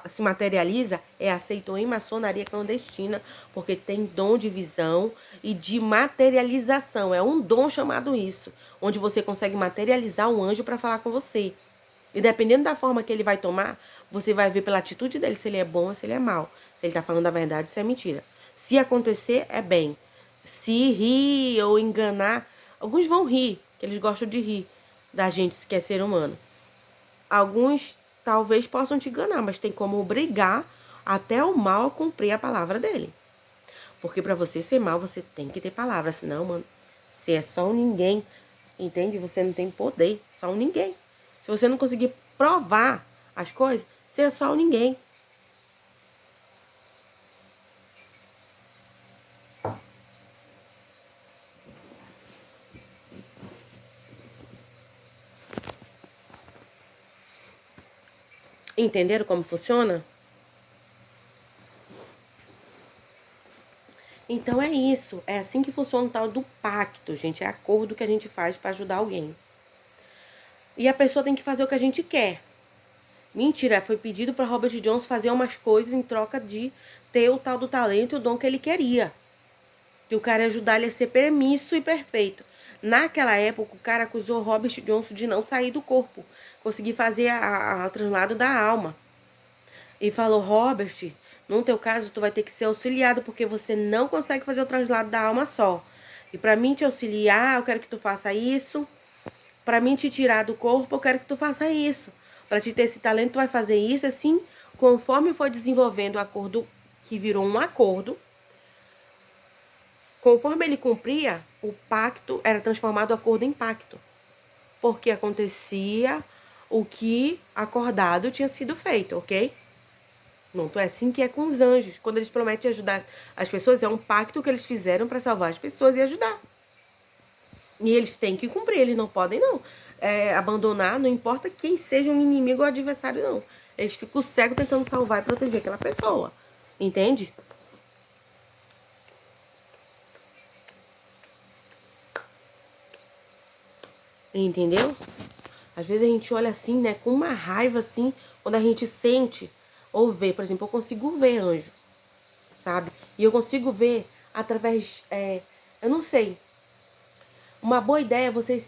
se materializa, é aceitou em maçonaria clandestina, porque tem dom de visão e de materialização. É um dom chamado isso, onde você consegue materializar um anjo para falar com você. E dependendo da forma que ele vai tomar, você vai ver pela atitude dele se ele é bom ou se ele é mau. Se ele tá falando a verdade, se é mentira. Se acontecer, é bem. Se rir ou enganar, alguns vão rir, que eles gostam de rir da gente, se quer ser humano. Alguns talvez possam te enganar, mas tem como obrigar até o mal a cumprir a palavra dele. Porque para você ser mal, você tem que ter palavra, senão, mano, se é só um ninguém, entende? Você não tem poder, só um ninguém. Se você não conseguir provar as coisas, você é só um ninguém. Entenderam como funciona? Então é isso, é assim que funciona o tal do pacto, gente, é acordo que a gente faz para ajudar alguém. E a pessoa tem que fazer o que a gente quer. Mentira, foi pedido para Robert Johnson fazer umas coisas em troca de ter o tal do talento e o dom que ele queria. Que o cara ia ajudar ele a ser permisso e perfeito. Naquela época, o cara acusou Robert Johnson de não sair do corpo, conseguir fazer o traslado da alma. E falou, Robert, no teu caso, tu vai ter que ser auxiliado, porque você não consegue fazer o traslado da alma só. E para mim te auxiliar, eu quero que tu faça isso. Para mim te tirar do corpo, eu quero que tu faça isso. Para te ter esse talento, tu vai fazer isso, assim, conforme foi desenvolvendo o acordo, que virou um acordo. Conforme ele cumpria, o pacto era transformado o acordo em pacto. Porque acontecia o que acordado tinha sido feito, ok? Pronto, é assim que é com os anjos. Quando eles prometem ajudar as pessoas, é um pacto que eles fizeram para salvar as pessoas e ajudar. E eles têm que cumprir, eles não podem não abandonar, não importa quem seja um inimigo ou adversário, não. Eles ficam cegos tentando salvar e proteger aquela pessoa. Entende? Entendeu? Às vezes a gente olha assim, né, com uma raiva assim, quando a gente sente ou vê, por exemplo, eu consigo ver anjo, sabe? E eu consigo ver através, eu não sei, uma boa ideia é vocês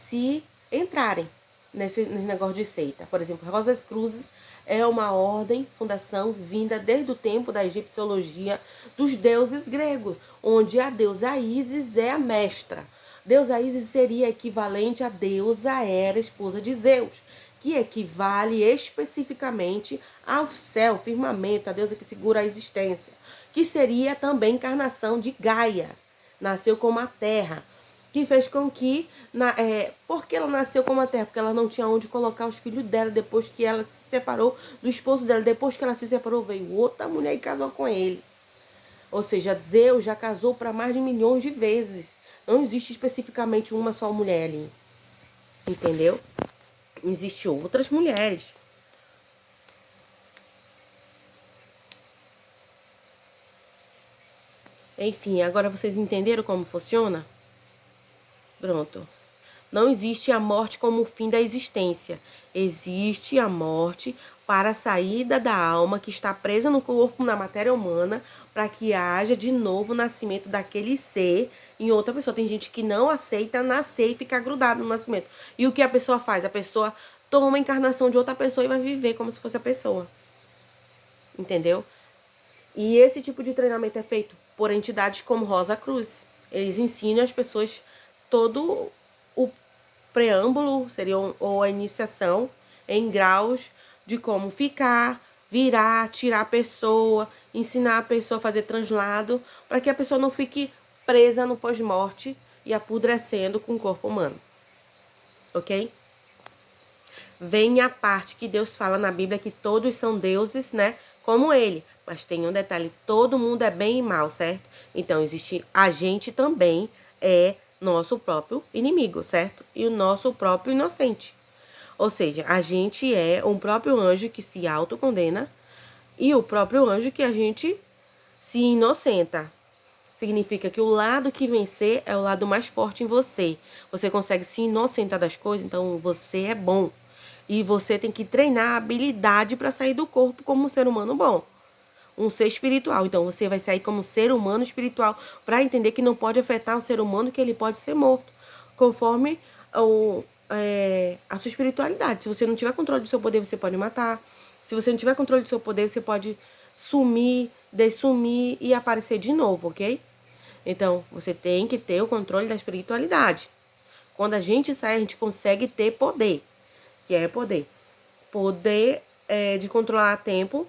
se entrarem nesse negócio de seita. Por exemplo, Rosas Cruzes é uma ordem, fundação, vinda desde o tempo da egipciologia dos deuses gregos, onde a deusa Ísis é a mestra. Deusa Ísis seria equivalente à deusa Hera, esposa de Zeus, que equivale especificamente ao céu, firmamento, a deusa que segura a existência, que seria também encarnação de Gaia, nasceu como a terra, que fez com que, por que ela nasceu como a terra? Porque ela não tinha onde colocar os filhos dela depois que ela se separou do esposo dela. Depois que ela se separou, veio outra mulher e casou com ele. Ou seja, Zeus já casou para mais de milhões de vezes. Não existe especificamente uma só mulher ali. Entendeu? Existem outras mulheres. Enfim, agora vocês entenderam como funciona? Pronto. Não existe a morte como o fim da existência. Existe a morte para a saída da alma que está presa no corpo, na matéria humana, para que haja de novo o nascimento daquele ser em outra pessoa. Tem gente que não aceita nascer e ficar grudado no nascimento. E o que a pessoa faz? A pessoa toma a encarnação de outra pessoa e vai viver como se fosse a pessoa. Entendeu? E esse tipo de treinamento é feito por entidades como Rosa Cruz. Eles ensinam as pessoas todo o preâmbulo, seria ou a iniciação em graus de como ficar, virar, tirar a pessoa, ensinar a pessoa a fazer translado, para que a pessoa não fique presa no pós-morte e apodrecendo com o corpo humano. Ok? Vem a parte que Deus fala na Bíblia que todos são deuses, né? Como ele. Mas tem um detalhe, todo mundo é bem e mal, certo? Então, existe a gente também é nosso próprio inimigo, certo? E o nosso próprio inocente. Ou seja, a gente é um próprio anjo que se autocondena e o próprio anjo que a gente se inocenta. Significa que o lado que vencer é o lado mais forte em você. Você consegue se inocentar das coisas, então você é bom. E você tem que treinar a habilidade para sair do corpo como um ser humano bom. Um ser espiritual. Então você vai sair como ser humano espiritual para entender que não pode afetar o ser humano, que ele pode ser morto. Conforme a sua espiritualidade. Se você não tiver controle do seu poder, você pode matar. Se você não tiver controle do seu poder, você pode sumir, dessumir e aparecer de novo, ok? Então, você tem que ter o controle da espiritualidade. Quando a gente sai, a gente consegue ter poder. Que é poder. Poder de controlar tempo.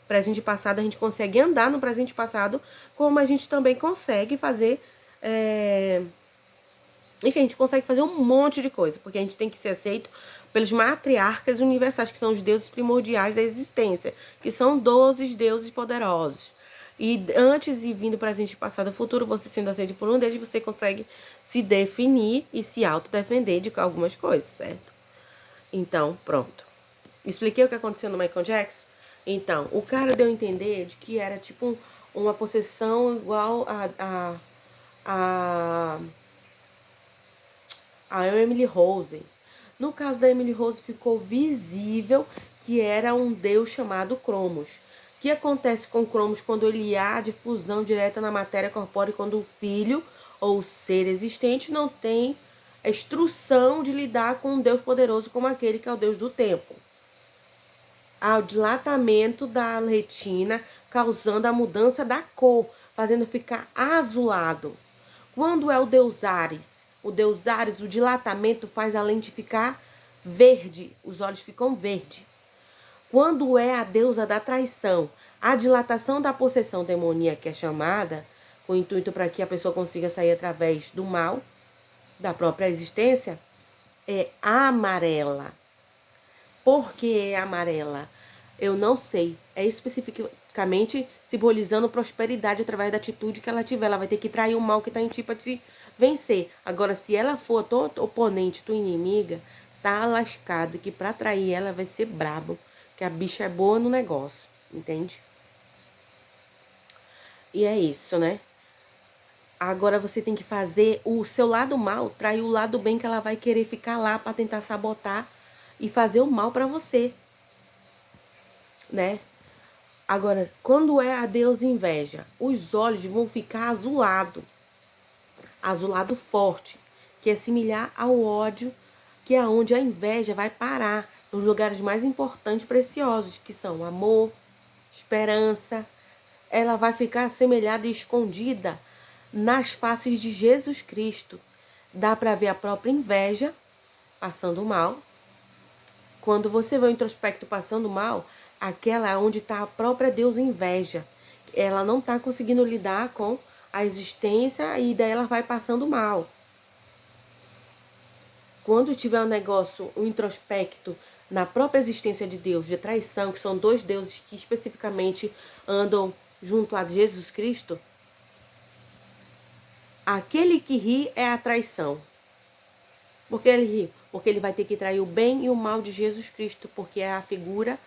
Presente e passado, a gente consegue andar no presente e passado, como a gente também consegue fazer... Enfim, a gente consegue fazer um monte de coisa, porque a gente tem que ser aceito pelos matriarcas universais, que são os deuses primordiais da existência, que são 12 deuses poderosos. E antes e vindo presente, passado e futuro, você sendo aceito por um deles, você consegue se definir e se autodefender de algumas coisas, certo? Então, pronto. Expliquei o que aconteceu no Michael Jackson? Então, o cara deu a entender de que era tipo uma possessão igual a Emily Rose. No caso da Emily Rose, ficou visível que era um deus chamado Cromos. O que acontece com Cromos quando ele há difusão direta na matéria corpórea, quando o filho ou o ser existente não tem a instrução de lidar com um deus poderoso como aquele que é o deus do tempo? Há o dilatamento da retina, causando a mudança da cor, fazendo ficar azulado. Quando é o deus Ares? O deus Ares, o dilatamento faz a lente ficar verde, os olhos ficam verdes. Quando é a deusa da traição, a dilatação da possessão demoníaca é chamada, com o intuito para que a pessoa consiga sair através do mal, da própria existência, é amarela. Por que é amarela? Eu não sei. É especificamente simbolizando prosperidade através da atitude que ela tiver. Ela vai ter que trair o mal que está em ti para te vencer. Agora, se ela for tua oponente, tua inimiga, tá lascado que para trair ela vai ser brabo. Que a bicha é boa no negócio. Entende? E é isso, né? Agora você tem que fazer o seu lado mal, trair o lado bem que ela vai querer ficar lá para tentar sabotar e fazer o mal para você, né? Agora, quando é a Deus inveja, os olhos vão ficar azulado, azulado forte, que é similar ao ódio, que é onde a inveja vai parar, nos lugares mais importantes e preciosos, que são amor, esperança. Ela vai ficar assemelhada e escondida nas faces de Jesus Cristo. Dá para ver a própria inveja passando mal. Quando você vê o introspecto passando mal, aquela é onde está a própria Deus inveja. Ela não está conseguindo lidar com a existência e daí ela vai passando mal. Quando tiver um negócio, um introspecto na própria existência de Deus, de traição, que são dois deuses que especificamente andam junto a Jesus Cristo, aquele que ri é a traição. Por que ele ri? Porque ele vai ter que trair o bem e o mal de Jesus Cristo, porque é a figura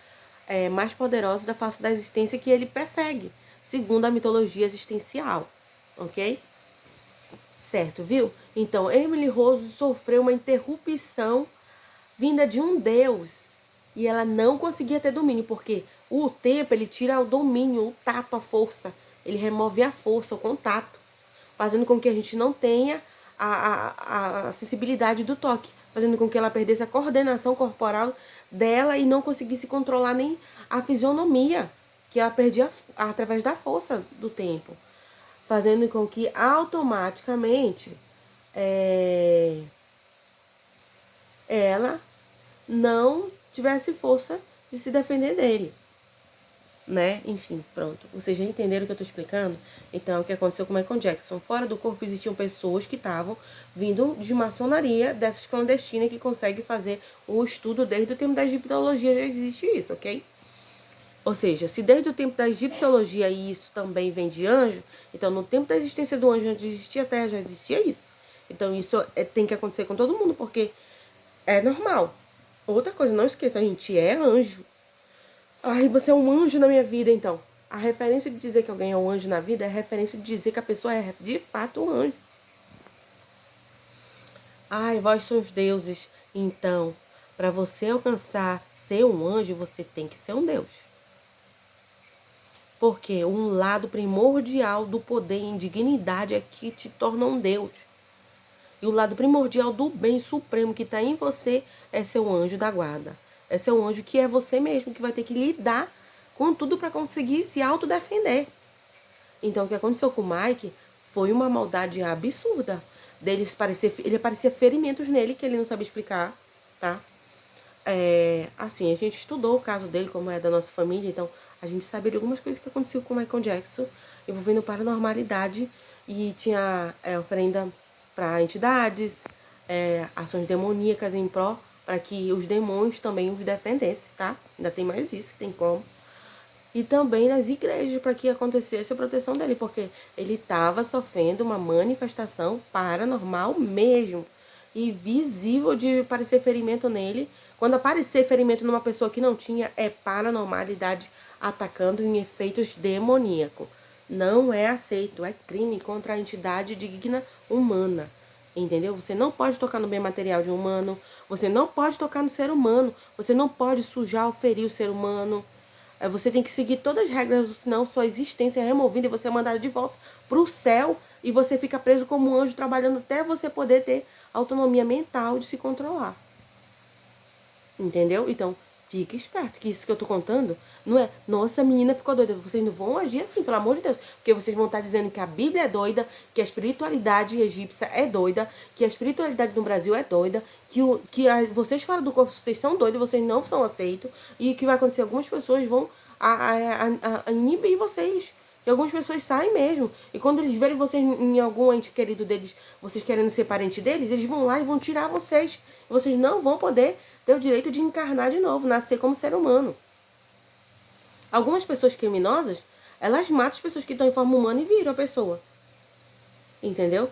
mais poderosa da face da existência que ele persegue, segundo a mitologia existencial, ok? Certo, viu? Então, Emily Rose sofreu uma interrupção vinda de um deus e ela não conseguia ter domínio, porque o tempo ele tira o domínio, o tato, a força, ele remove a força, o contato, fazendo com que a gente não tenha a sensibilidade do toque, fazendo com que ela perdesse a coordenação corporal dela e não conseguisse controlar nem a fisionomia, que ela perdia através da força do tempo, fazendo com que automaticamente ela não tivesse força de se defender dele, né? Enfim, pronto. Vocês já entenderam o que eu tô explicando? Então, o que aconteceu com o Michael Jackson? Fora do corpo existiam pessoas que estavam vindo de maçonaria, dessas clandestinas que conseguem fazer o estudo desde o tempo da egiptologia, já existe isso, ok? Ou seja, se desde o tempo da egiptologia isso também vem de anjo, então no tempo da existência do anjo, antes de existir a Terra, já existia isso. Então isso tem que acontecer com todo mundo, porque é normal. Outra coisa, não esqueça, a gente é anjo. Ai, você é um anjo na minha vida, então. A referência de dizer que alguém é um anjo na vida é a referência de dizer que a pessoa é de fato um anjo. Ai, vós sois os deuses. Então, para você alcançar ser um anjo, você tem que ser um deus. Porque um lado primordial do poder e indignidade é que te torna um deus. E o lado primordial do bem supremo que está em você é ser um anjo da guarda. É ser um anjo que é você mesmo, que vai ter que lidar com tudo para conseguir se autodefender. Então, o que aconteceu com o Mike foi uma maldade absurda. Ele parecia ferimentos nele que ele não sabia explicar, tá? Assim, a gente estudou o caso dele, como é da nossa família, então a gente sabia de algumas coisas que aconteciam com o Michael Jackson, envolvendo paranormalidade, e tinha oferenda para entidades, ações demoníacas em pró, para que os demônios também os defendessem, tá? Ainda tem mais isso, que tem como. E também nas igrejas, para que acontecesse a proteção dele, porque ele estava sofrendo uma manifestação paranormal mesmo, e visível de parecer ferimento nele. Quando aparecer ferimento numa pessoa que não tinha, é paranormalidade atacando em efeitos demoníacos. Não é aceito, é crime contra a entidade digna humana. Entendeu? Você não pode tocar no bem material de um humano, você não pode tocar no ser humano, você não pode sujar ou ferir o ser humano. Você tem que seguir todas as regras, senão sua existência é removida e você é mandado de volta para o céu e você fica preso como um anjo trabalhando até você poder ter autonomia mental de se controlar. Entendeu? Então, fique esperto, que isso que eu tô contando não é, nossa, a menina ficou doida. Vocês não vão agir assim, pelo amor de Deus. Porque vocês vão estar dizendo que a Bíblia é doida, que a espiritualidade egípcia é doida, que a espiritualidade no Brasil é doida, vocês fora do corpo, vocês são doidos, vocês não são aceitos, e que vai acontecer, algumas pessoas vão a inibir vocês E algumas pessoas saem mesmo. E quando eles verem vocês em algum ente querido deles, vocês querendo ser parente deles, eles vão lá e vão tirar vocês. E vocês não vão poder ter o direito de encarnar de novo, nascer como ser humano. Algumas pessoas criminosas, elas matam as pessoas que estão em forma humana e viram a pessoa. Entendeu?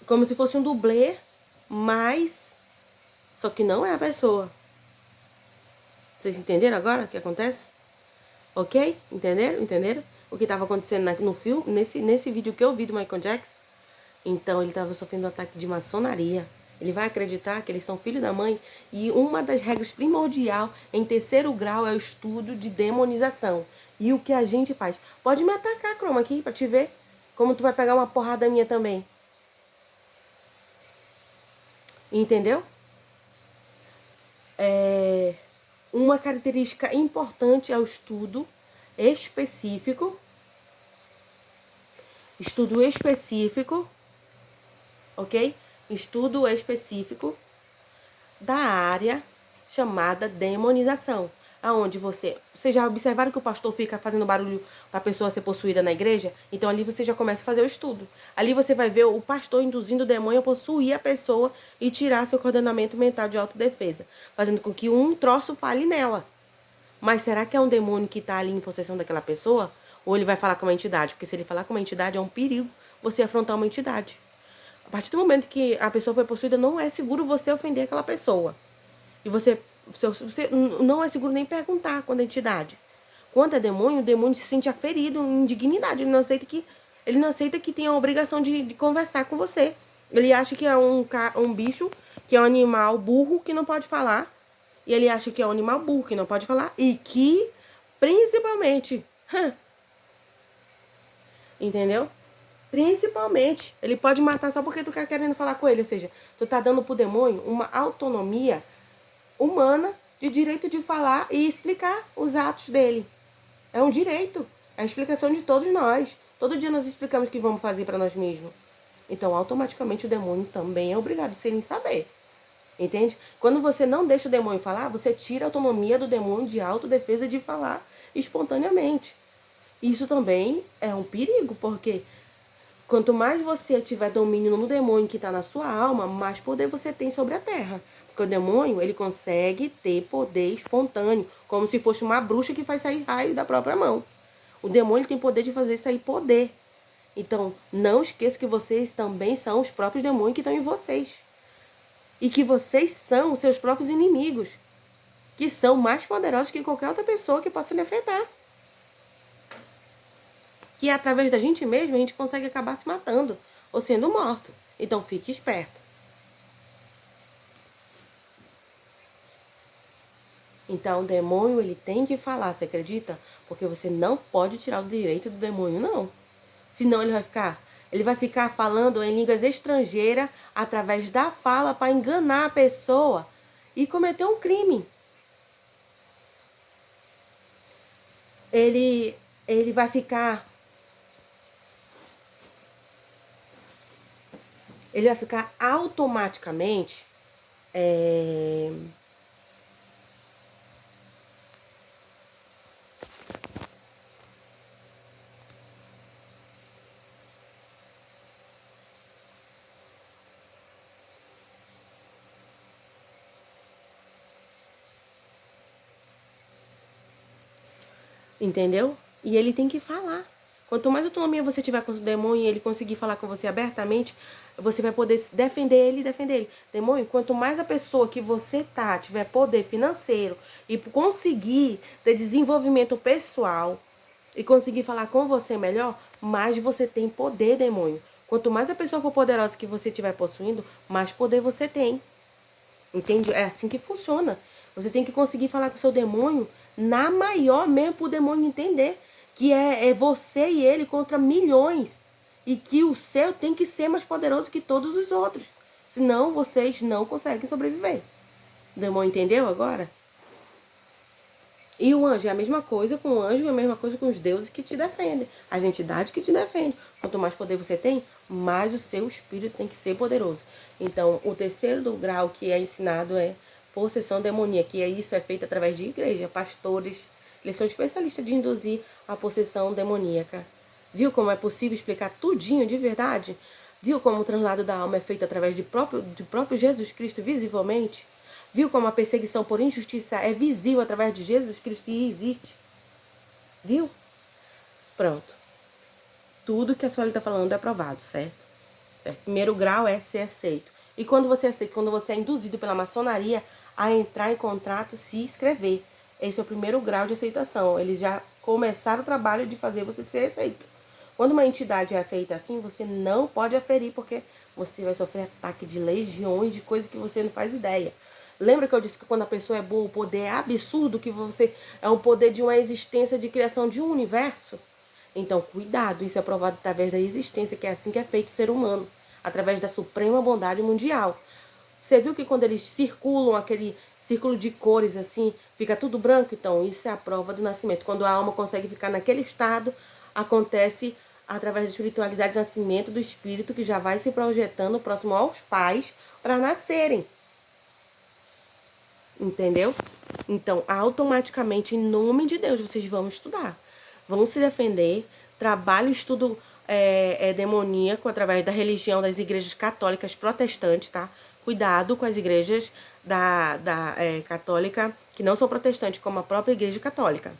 Como se fosse um dublê, mas... Só que não é a pessoa. Vocês entenderam agora o que acontece? Ok? Entenderam? Entenderam? O que estava acontecendo no filme, nesse vídeo que eu vi do Michael Jackson. Então ele estava sofrendo um ataque de maçonaria. Ele vai acreditar que eles são filho da mãe. E uma das regras primordial em terceiro grau é o estudo de demonização. E o que a gente faz? Pode me atacar, Chroma, aqui, pra te ver. Como tu vai pegar uma porrada minha também. Entendeu? Uma característica importante é o estudo específico. Estudo específico, ok? Estudo específico da área chamada demonização. Aonde vocês já observaram que o pastor fica fazendo barulho para a pessoa ser possuída na igreja? Então ali você já começa a fazer o estudo. Ali você vai ver o pastor induzindo o demônio a possuir a pessoa e tirar seu coordenamento mental de autodefesa, fazendo com que um troço fale nela. Mas será que é um demônio que está ali em possessão daquela pessoa? Ou ele vai falar com uma entidade? Porque se ele falar com uma entidade, é um perigo você afrontar uma entidade. A partir do momento que a pessoa foi possuída, não é seguro você ofender aquela pessoa. E você não é seguro nem perguntar quando é entidade. Quando é demônio, o demônio se sente aferido em dignidade. Ele não aceita que tem a obrigação de conversar com você. Ele acha que é um bicho, que é um animal burro que não pode falar. E ele acha que é um animal burro que não pode falar. E que, principalmente, entendeu? Principalmente, ele pode matar só porque tu tá querendo falar com ele. Ou seja, tu tá dando pro demônio uma autonomia humana de direito de falar e explicar os atos dele. É um direito. É a explicação de todos nós. Todo dia nós explicamos o que vamos fazer para nós mesmos. Então, automaticamente, o demônio também é obrigado a ser em saber. Entende? Quando você não deixa o demônio falar, você tira a autonomia do demônio de autodefesa de falar espontaneamente. Isso também é um perigo, porque quanto mais você tiver domínio no demônio que está na sua alma, mais poder você tem sobre a terra. Porque o demônio, ele consegue ter poder espontâneo, como se fosse uma bruxa que faz sair raio da própria mão. O demônio tem poder de fazer sair poder. Então, não esqueça que vocês também são os próprios demônios que estão em vocês. E que vocês são os seus próprios inimigos, que são mais poderosos que qualquer outra pessoa que possa lhe afetar. Que através da gente mesmo a gente consegue acabar se matando ou sendo morto. Então fique esperto. Então o demônio, ele tem que falar, você acredita? Porque você não pode tirar o direito do demônio, não. Senão ele vai ficar falando em línguas estrangeiras através da fala para enganar a pessoa e cometer um crime. Ele vai ficar automaticamente entendeu? E ele tem que falar. Quanto mais autonomia você tiver com o demônio e ele conseguir falar com você abertamente, você vai poder defender ele e defender ele. Demônio, quanto mais a pessoa que você tiver poder financeiro e conseguir ter desenvolvimento pessoal e conseguir falar com você melhor, mais você tem poder, demônio. Quanto mais a pessoa for poderosa que você estiver possuindo, mais poder você tem. Entende? É assim que funciona. Você tem que conseguir falar com o seu demônio na maior mesmo para o demônio entender que é você e ele contra milhões. E que o seu tem que ser mais poderoso que todos os outros. Senão vocês não conseguem sobreviver. O demônio entendeu agora? E o anjo é a mesma coisa com o anjo, é a mesma coisa com os deuses que te defendem. As entidades que te defendem. Quanto mais poder você tem, mais o seu espírito tem que ser poderoso. Então, o terceiro grau que é ensinado é possessão demoníaca. E isso é feito através de igreja, pastores. Eles são especialistas de induzir a possessão demoníaca Viu como é possível explicar tudinho de verdade? Viu como o translado da alma é feito através de próprio Jesus Cristo visivelmente? Viu como a perseguição por injustiça é visível através de Jesus Cristo e existe? Viu? Pronto. Tudo que a senhora está falando é aprovado, certo? Primeiro grau é ser aceito. E quando você aceita, quando você é induzido pela maçonaria a entrar em contrato, se inscrever. Esse é o primeiro grau de aceitação. Eles já começaram o trabalho de fazer você ser aceito. Quando uma entidade é aceita assim, você não pode aferir, porque você vai sofrer ataque de legiões, de coisas que você não faz ideia. Lembra que eu disse que quando a pessoa é boa, o poder é absurdo, que você é um poder de uma existência de criação de um universo? Então, cuidado, isso é provado através da existência, que é assim que é feito o ser humano, através da suprema bondade mundial. Você viu que quando eles circulam aquele círculo de cores assim, fica tudo branco? Então, isso é a prova do nascimento. Quando a alma consegue ficar naquele estado, acontece através da espiritualidade do nascimento do espírito, que já vai se projetando próximo aos pais para nascerem. Entendeu? Então, automaticamente, em nome de Deus, vocês vão estudar. Vão se defender. Trabalho e estudo demoníaco através da religião das igrejas católicas protestantes, tá? Cuidado com as igrejas católica que não são protestantes, como a própria igreja católica.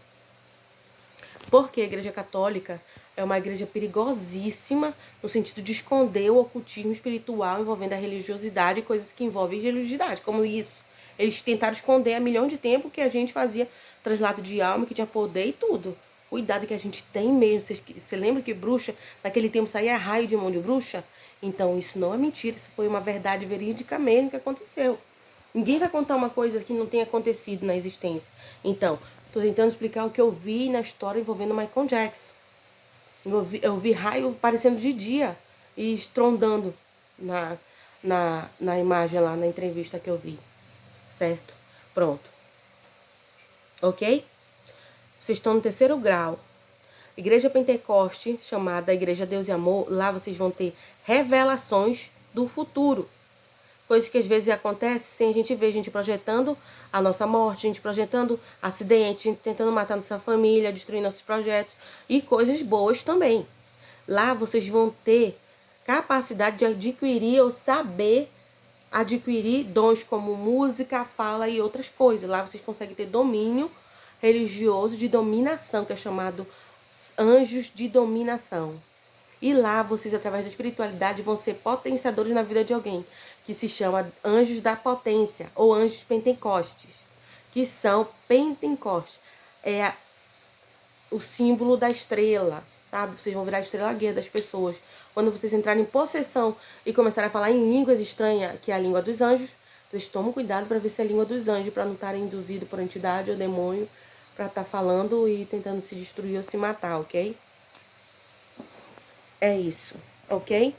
Porque a igreja católica é uma igreja perigosíssima no sentido de esconder o ocultismo espiritual envolvendo a religiosidade e coisas que envolvem religiosidade, como isso. Eles tentaram esconder há milhão de tempo que a gente fazia translado de alma, que tinha poder e tudo. Cuidado que a gente tem mesmo. Você lembra que bruxa, naquele tempo saía raio de mão de bruxa? Então isso não é mentira, isso foi uma verdade verídica mesmo que aconteceu. Ninguém vai contar uma coisa que não tenha acontecido na existência. Então, estou tentando explicar o que eu vi na história envolvendo Michael Jackson. Eu vi raio parecendo de dia e estrondando na imagem lá, na entrevista que eu vi. Certo? Pronto. Ok? Vocês estão no terceiro grau. Igreja Pentecoste, chamada Igreja Deus e Amor, lá vocês vão ter revelações do futuro. Coisas que às vezes acontecem sem a gente ver, a gente projetando a nossa morte, a gente projetando acidente, a gente tentando matar nossa família, destruir nossos projetos e coisas boas também. Lá vocês vão ter capacidade de adquirir ou saber adquirir dons como música, fala e outras coisas. Lá vocês conseguem ter domínio religioso de dominação, que é chamado anjos de dominação. E lá vocês, através da espiritualidade, vão ser potenciadores na vida de alguém, que se chama anjos da potência, ou anjos pentecostes, que são pentecostes. É o símbolo da estrela, sabe? Vocês vão virar a estrela guia das pessoas. Quando vocês entrarem em possessão e começarem a falar em línguas estranhas, que é a língua dos anjos, vocês tomam cuidado para ver se é a língua dos anjos, para não estarem induzidos por entidade ou demônio, para estar falando e tentando se destruir ou se matar, ok? É isso, ok?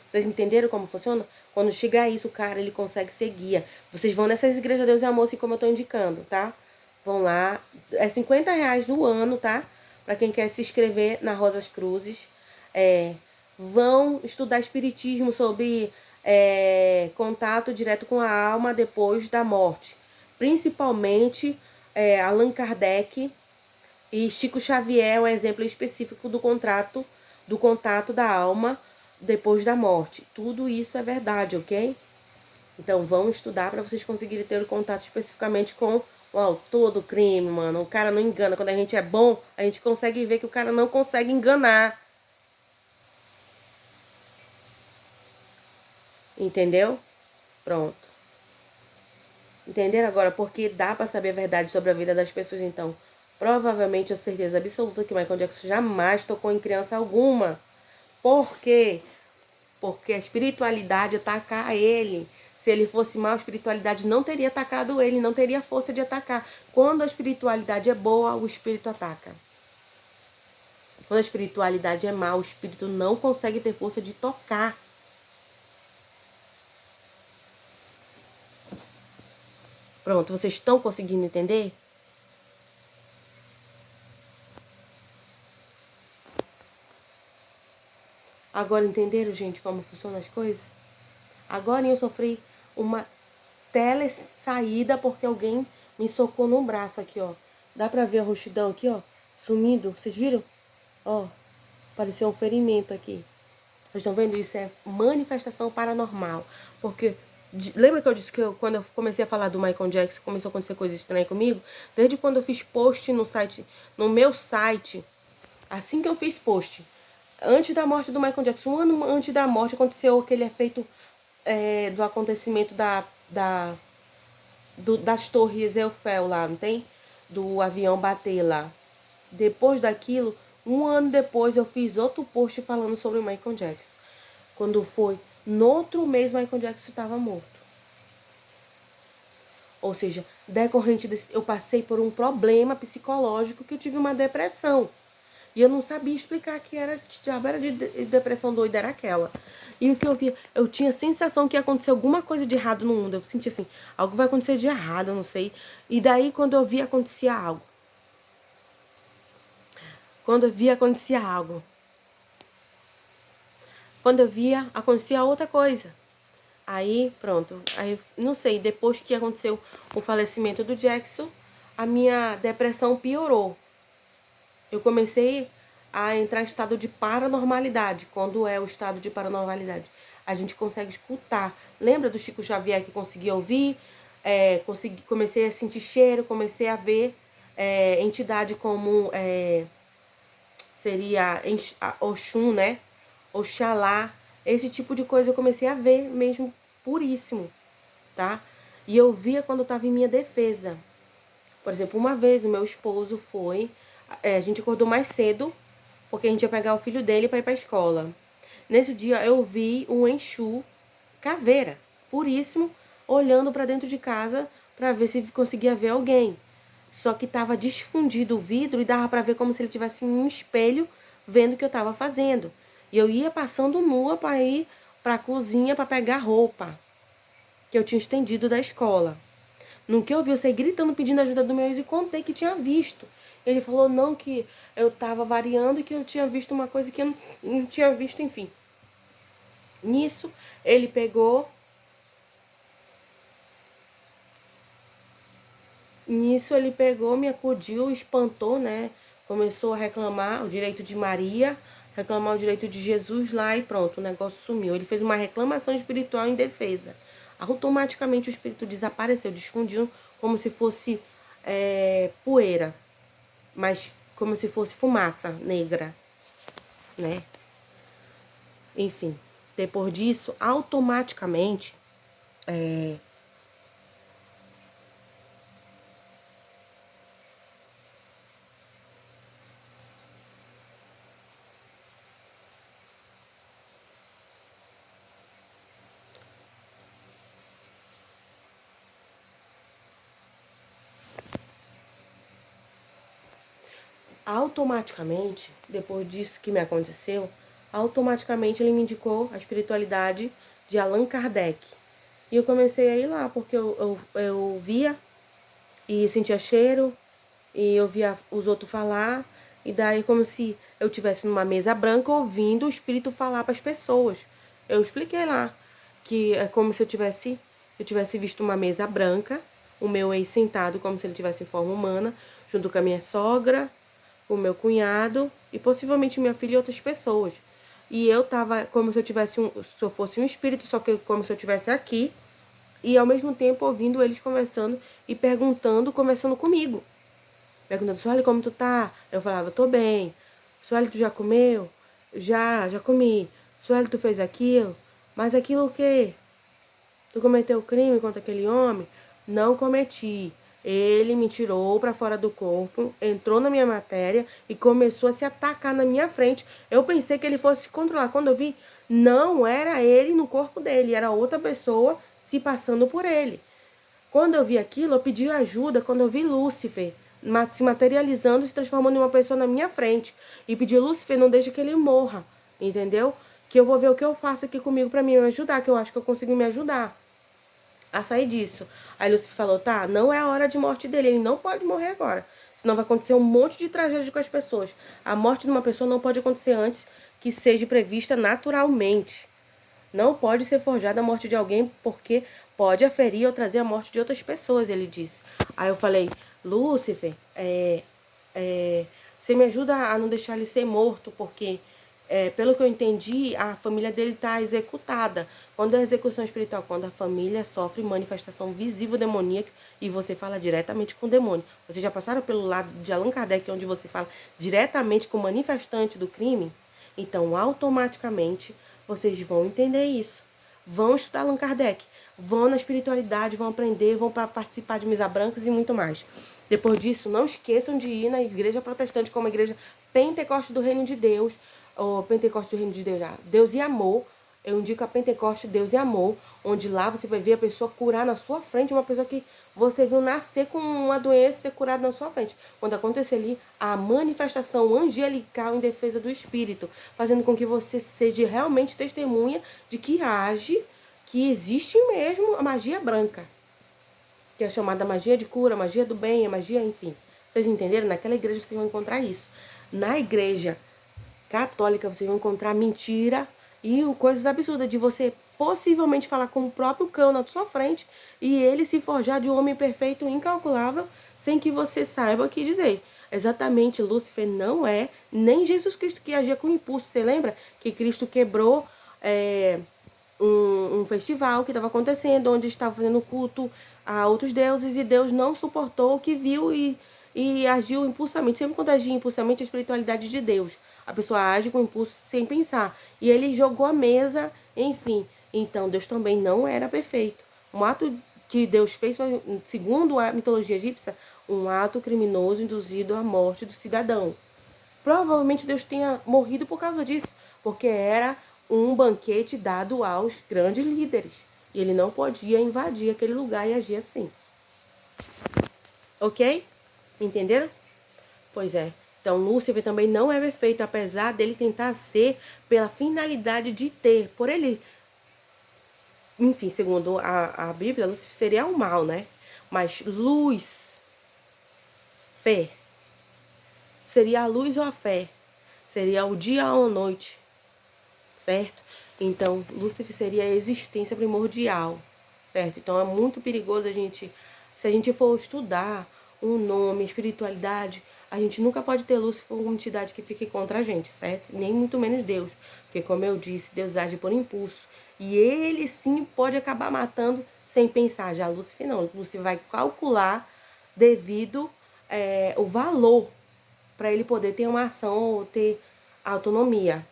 Vocês entenderam como funciona? Quando chegar isso, o cara, ele consegue ser guia. Vocês vão nessas igrejas Deus e Amor, assim como eu tô indicando, tá? Vão lá. É R$50 no ano, tá? Pra quem quer se inscrever na Rosas Cruzes. Vão estudar espiritismo sobre contato direto com a alma depois da morte. Principalmente Allan Kardec e Chico Xavier é um exemplo específico do contato da alma depois da morte. Tudo isso é verdade, ok? Então vão estudar para vocês conseguirem ter o contato especificamente com o autor do crime, mano. O cara não engana. Quando a gente é bom, a gente consegue ver que o cara não consegue enganar. Entendeu? Pronto. Entenderam agora? Porque dá para saber a verdade sobre a vida das pessoas, então. Provavelmente, eu tenho certeza absoluta que Michael Jackson jamais tocou em criança alguma. Por quê? Porque a espiritualidade ataca ele. Se ele fosse mal, a espiritualidade não teria atacado ele, não teria força de atacar. Quando a espiritualidade é boa, o espírito ataca. Quando a espiritualidade é má, o espírito não consegue ter força de tocar. Pronto, vocês estão conseguindo entender? Agora entenderam, gente, como funcionam as coisas? Agora eu sofri uma saída porque alguém me socou no braço aqui, ó. Dá pra ver a roxidão aqui, ó, sumindo. Vocês viram? Ó. Apareceu um ferimento aqui. Vocês estão vendo? Isso é manifestação paranormal. Porque, lembra que eu disse que quando eu comecei a falar do Michael Jackson, começou a acontecer coisa estranha comigo? Desde quando eu fiz post no site, no meu site, assim que eu fiz post, antes da morte do Michael Jackson, um ano antes da morte, aconteceu aquele efeito do acontecimento das torres Eiffel lá, não tem? Do avião bater lá. Depois daquilo, um ano depois, eu fiz outro post falando sobre o Michael Jackson. Quando foi no outro mês, o Michael Jackson estava morto. Ou seja, decorrente desse, eu passei por um problema psicológico que eu tive uma depressão. E eu não sabia explicar que era de depressão doida, era aquela. E o que eu via, eu tinha a sensação que ia acontecer alguma coisa de errado no mundo. Eu sentia assim, algo vai acontecer de errado, eu não sei. E daí, quando eu via, acontecia algo. Quando eu via, acontecia algo. Quando eu via, acontecia outra coisa. Aí, pronto. Aí, não sei, depois que aconteceu o falecimento do Jackson, a minha depressão piorou. Eu comecei a entrar em estado de paranormalidade. Quando é o estado de paranormalidade? A gente consegue escutar. Lembra do Chico Xavier que conseguia ouvir? Comecei a sentir cheiro, comecei a ver entidade como seria Oxum, né? Oxalá. Esse tipo de coisa eu comecei a ver mesmo puríssimo, tá? E eu via quando eu estava em minha defesa. Por exemplo, uma vez o meu esposo foi, a gente acordou mais cedo, porque a gente ia pegar o filho dele para ir para a escola. Nesse dia eu vi um Exu caveira, puríssimo, olhando para dentro de casa para ver se conseguia ver alguém. Só que estava desfundido o vidro e dava para ver como se ele tivesse em um espelho vendo o que eu estava fazendo. E eu ia passando nua para ir para a cozinha para pegar roupa que eu tinha estendido da escola. No que eu vi, eu saí gritando, pedindo ajuda do meu ex e contei que tinha visto. Ele falou não, que eu tava variando e que eu tinha visto uma coisa que eu não tinha visto, enfim. Nisso, ele pegou. Me acudiu, espantou, né? Começou a reclamar o direito de Maria, reclamar o direito de Jesus lá e pronto, o negócio sumiu. Ele fez uma reclamação espiritual em defesa. Automaticamente o espírito desapareceu, desfundiu como se fosse poeira, mas como se fosse fumaça negra, né? Enfim, depois disso, automaticamente, depois disso que me aconteceu, automaticamente ele me indicou a espiritualidade de Allan Kardec. E eu comecei a ir lá, porque eu via e sentia cheiro, e eu via os outros falar, e daí como se eu estivesse numa mesa branca ouvindo o espírito falar para as pessoas. Eu expliquei lá que é como se eu tivesse visto uma mesa branca, o meu ex sentado como se ele tivesse em forma humana, junto com a minha sogra, o meu cunhado e possivelmente minha filha e outras pessoas. E eu tava como se eu tivesse se eu fosse um espírito, só que como se eu tivesse aqui, e ao mesmo tempo ouvindo eles conversando e perguntando, conversando comigo. Perguntando, Sueli, como tu tá? Eu falava, tô bem. Sueli, tu já comeu? Já comi. Sueli, tu fez aquilo? Mas aquilo o quê? Tu cometeu crime contra aquele homem? Não cometi. Ele me tirou para fora do corpo, entrou na minha matéria e começou a se atacar na minha frente. Eu pensei que ele fosse se controlar. Quando eu vi, não era ele no corpo dele, era outra pessoa se passando por ele. Quando eu vi aquilo, eu pedi ajuda. Quando eu vi Lúcifer se materializando e se transformando em uma pessoa na minha frente, e pedi, Lúcifer, não deixa que ele morra, entendeu? Que eu vou ver o que eu faço aqui comigo para me ajudar, que eu acho que eu consigo me ajudar a sair disso. Aí Lúcifer falou, tá, não é a hora de morte dele, ele não pode morrer agora, senão vai acontecer um monte de tragédia com as pessoas. A morte de uma pessoa não pode acontecer antes que seja prevista naturalmente. Não pode ser forjada a morte de alguém porque pode aferir ou trazer a morte de outras pessoas, ele disse. Aí eu falei, Lúcifer, você me ajuda a não deixar ele ser morto, porque pelo que eu entendi, a família dele está executada. Quando é execução espiritual, quando a família sofre manifestação visível demoníaca e você fala diretamente com o demônio. Vocês já passaram pelo lado de Allan Kardec, onde você fala diretamente com o manifestante do crime? Então, automaticamente, vocês vão entender isso. Vão estudar Allan Kardec, vão na espiritualidade, vão aprender, vão participar de mesa brancas e muito mais. Depois disso, não esqueçam de ir na igreja protestante, como a igreja Pentecoste do Reino de Deus, ou Pentecoste do Reino de Deus, Deus e Amor. Eu indico a Pentecoste Deus e Amor, onde lá você vai ver a pessoa curar na sua frente, uma pessoa que você viu nascer com uma doença ser curada na sua frente. Quando acontecer ali a manifestação angelical em defesa do espírito, fazendo com que você seja realmente testemunha de que age, que existe mesmo a magia branca, que é chamada magia de cura, magia do bem, a magia, enfim. Vocês entenderam? Naquela igreja vocês vão encontrar isso. Na igreja católica vocês vão encontrar mentira e coisas absurdas de você possivelmente falar com o próprio cão na sua frente e ele se forjar de um homem perfeito incalculável sem que você saiba o que dizer. Exatamente, Lúcifer não é nem Jesus Cristo que agia com impulso. Você lembra que Cristo quebrou um festival que estava acontecendo, onde estava fazendo culto a outros deuses e Deus não suportou o que viu e agiu impulsamente. Sempre quando agir impulsamente, a espiritualidade de Deus. A pessoa age com impulso sem pensar. E ele jogou a mesa, enfim. Então, Deus também não era perfeito. Um ato que Deus fez, segundo a mitologia egípcia, um ato criminoso induzido à morte do cidadão. Provavelmente Deus tenha morrido por causa disso, porque era um banquete dado aos grandes líderes. E ele não podia invadir aquele lugar e agir assim. Ok? Entenderam? Pois é. Então, Lúcifer também não é perfeito, apesar dele tentar ser pela finalidade de ter. Por ele, enfim, segundo a Bíblia, Lúcifer seria o mal, né? Mas luz, fé, seria a luz ou a fé? Seria o dia ou a noite, certo? Então, Lúcifer seria a existência primordial, certo? Então, é muito perigoso se a gente for estudar um nome, espiritualidade, a gente nunca pode ter Lúcifer como entidade que fique contra a gente, certo? Nem muito menos Deus, porque como eu disse, Deus age por impulso. E ele sim pode acabar matando sem pensar. Já Lúcifer não, Lúcifer vai calcular devido o valor para ele poder ter uma ação ou ter autonomia.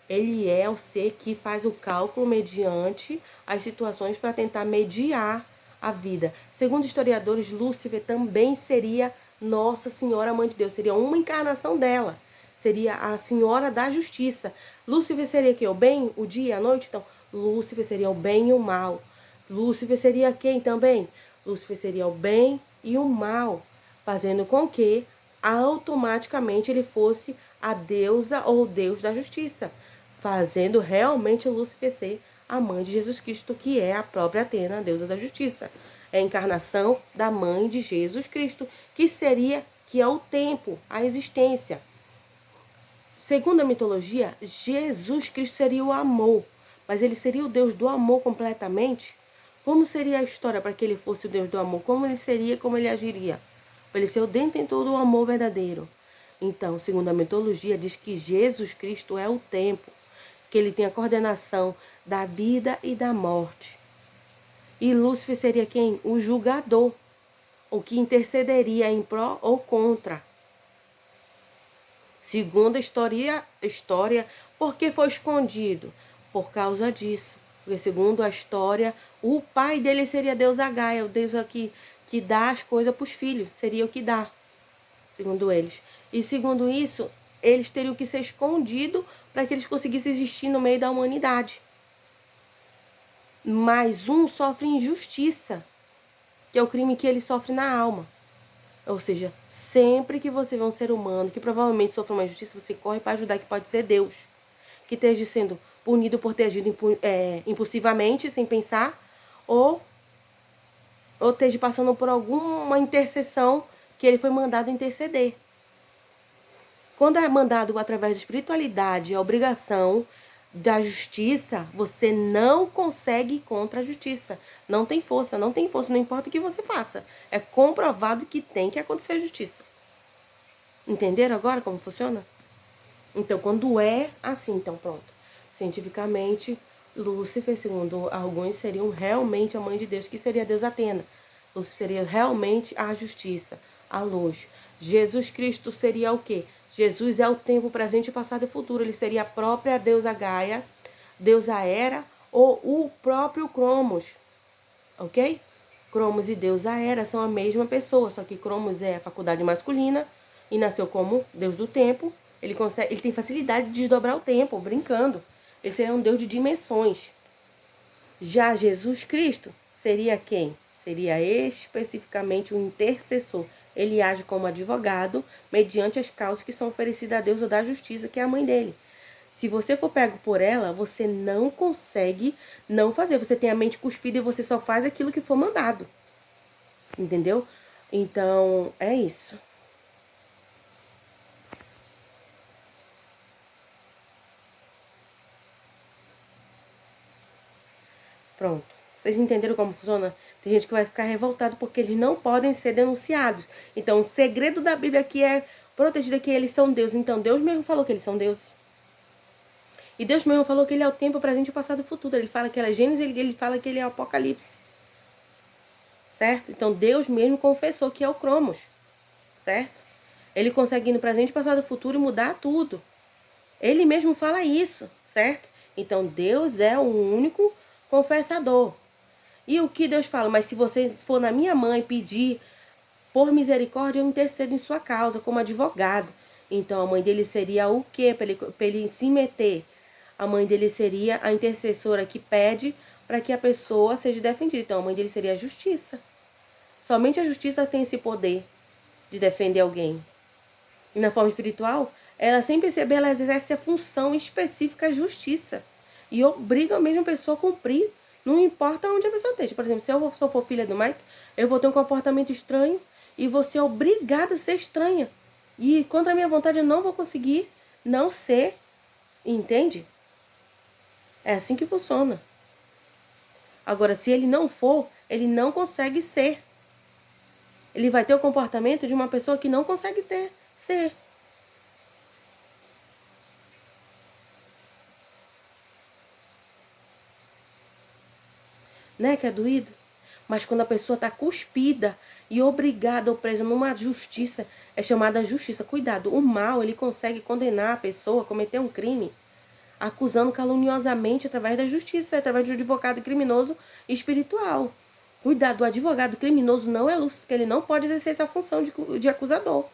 Ele é o ser que faz o cálculo mediante as situações para tentar mediar a vida. Segundo historiadores, Lúcifer também seria Nossa Senhora Mãe de Deus, seria uma encarnação dela, seria a Senhora da Justiça. Lúcifer seria que? O bem, o dia, a noite? Então, Lúcifer seria o bem e o mal. Lúcifer seria quem também? Lúcifer seria o bem e o mal, fazendo com que automaticamente ele fosse a deusa ou o Deus da justiça, fazendo realmente Lúcifer ser a mãe de Jesus Cristo, que é a própria Atena, a deusa da justiça. É a encarnação da mãe de Jesus Cristo, que é o tempo, a existência. Segundo a mitologia, Jesus Cristo seria o amor, mas ele seria o Deus do amor completamente? Como seria a história para que ele fosse o Deus do amor? Como ele seria, como ele agiria? Para ele ser o detentor do amor verdadeiro. Então, segundo a mitologia, diz que Jesus Cristo é o tempo, que ele tem a coordenação da vida e da morte. E Lúcifer seria quem? O julgador, o que intercederia em pró ou contra. Segundo a história, por que foi escondido? Por causa disso. Porque segundo a história, o pai dele seria Deus Gaia, o Deus aqui que dá as coisas para os filhos, seria o que dá, segundo eles. E segundo isso, eles teriam que ser escondidos para que eles conseguissem existir no meio da humanidade. Mas um sofre injustiça, que é o crime que ele sofre na alma. Ou seja, sempre que você vê um ser humano que provavelmente sofre uma injustiça, você corre para ajudar, que pode ser Deus, que esteja sendo punido por ter agido impulsivamente, sem pensar, ou esteja passando por alguma intercessão que ele foi mandado interceder. Quando é mandado através da espiritualidade, a obrigação da justiça, você não consegue ir contra a justiça. Não tem força, não importa o que você faça. É comprovado que tem que acontecer a justiça. Entenderam agora como funciona? Então, quando é assim, então pronto. Cientificamente, Lúcifer, segundo alguns, seriam realmente a mãe de Deus, que seria a deusa Atena. Lúcifer seria realmente a justiça, a luz. Jesus Cristo seria o quê? Jesus é o tempo presente, passado e futuro. Ele seria a própria deusa Gaia, deusa Hera ou o próprio Cronos, ok? Cronos e deusa Hera são a mesma pessoa, só que Cronos é a faculdade masculina e nasceu como deus do tempo. Ele tem facilidade de desdobrar o tempo, brincando. Esse é um deus de dimensões. Já Jesus Cristo seria quem? Seria especificamente um intercessor. Ele age como advogado mediante as causas que são oferecidas a Deus ou da justiça, que é a mãe dele. Se você for pego por ela, você não consegue não fazer. Você tem a mente cuspida e você só faz aquilo que for mandado. Entendeu? Então, é isso. Pronto. Vocês entenderam como funciona? Tem gente que vai ficar revoltado porque eles não podem ser denunciados. Então, o segredo da Bíblia aqui é protegido, que eles são Deus. Então, Deus mesmo falou que eles são deuses. E Deus mesmo falou que ele é o tempo, presente, o passado e o futuro. Ele fala que ele é Gênesis, ele fala que ele é o Apocalipse. Certo? Então, Deus mesmo confessou que é o Cromos. Certo? Ele consegue ir no presente, passado e futuro e mudar tudo. Ele mesmo fala isso, certo? Então, Deus é o único confessador. E o que Deus fala? Mas se você for na minha mãe pedir por misericórdia, eu intercedo em sua causa como advogado. Então, a mãe dele seria o quê? Para ele se meter. A mãe dele seria a intercessora que pede para que a pessoa seja defendida. Então, a mãe dele seria a justiça. Somente a justiça tem esse poder de defender alguém. E na forma espiritual, ela, sem perceber, ela exerce a função específica, a justiça. E obriga a mesma pessoa a cumprir, não importa onde a pessoa esteja. Por exemplo, se eu for filha do Mike, eu vou ter um comportamento estranho e vou ser obrigada a ser estranha. E contra a minha vontade eu não vou conseguir não ser, entende? É assim que funciona. Agora, se ele não for, ele não consegue ser. Ele vai ter o comportamento de uma pessoa que não consegue ser. Né, que é doído? Mas quando a pessoa está cuspida e obrigada ou presa numa justiça, é chamada justiça. Cuidado, o mal, ele consegue condenar a pessoa a cometer um crime, acusando caluniosamente através da justiça, através do advogado criminoso espiritual. Cuidado, o advogado criminoso não é Lúcifer, porque ele não pode exercer essa função de acusador.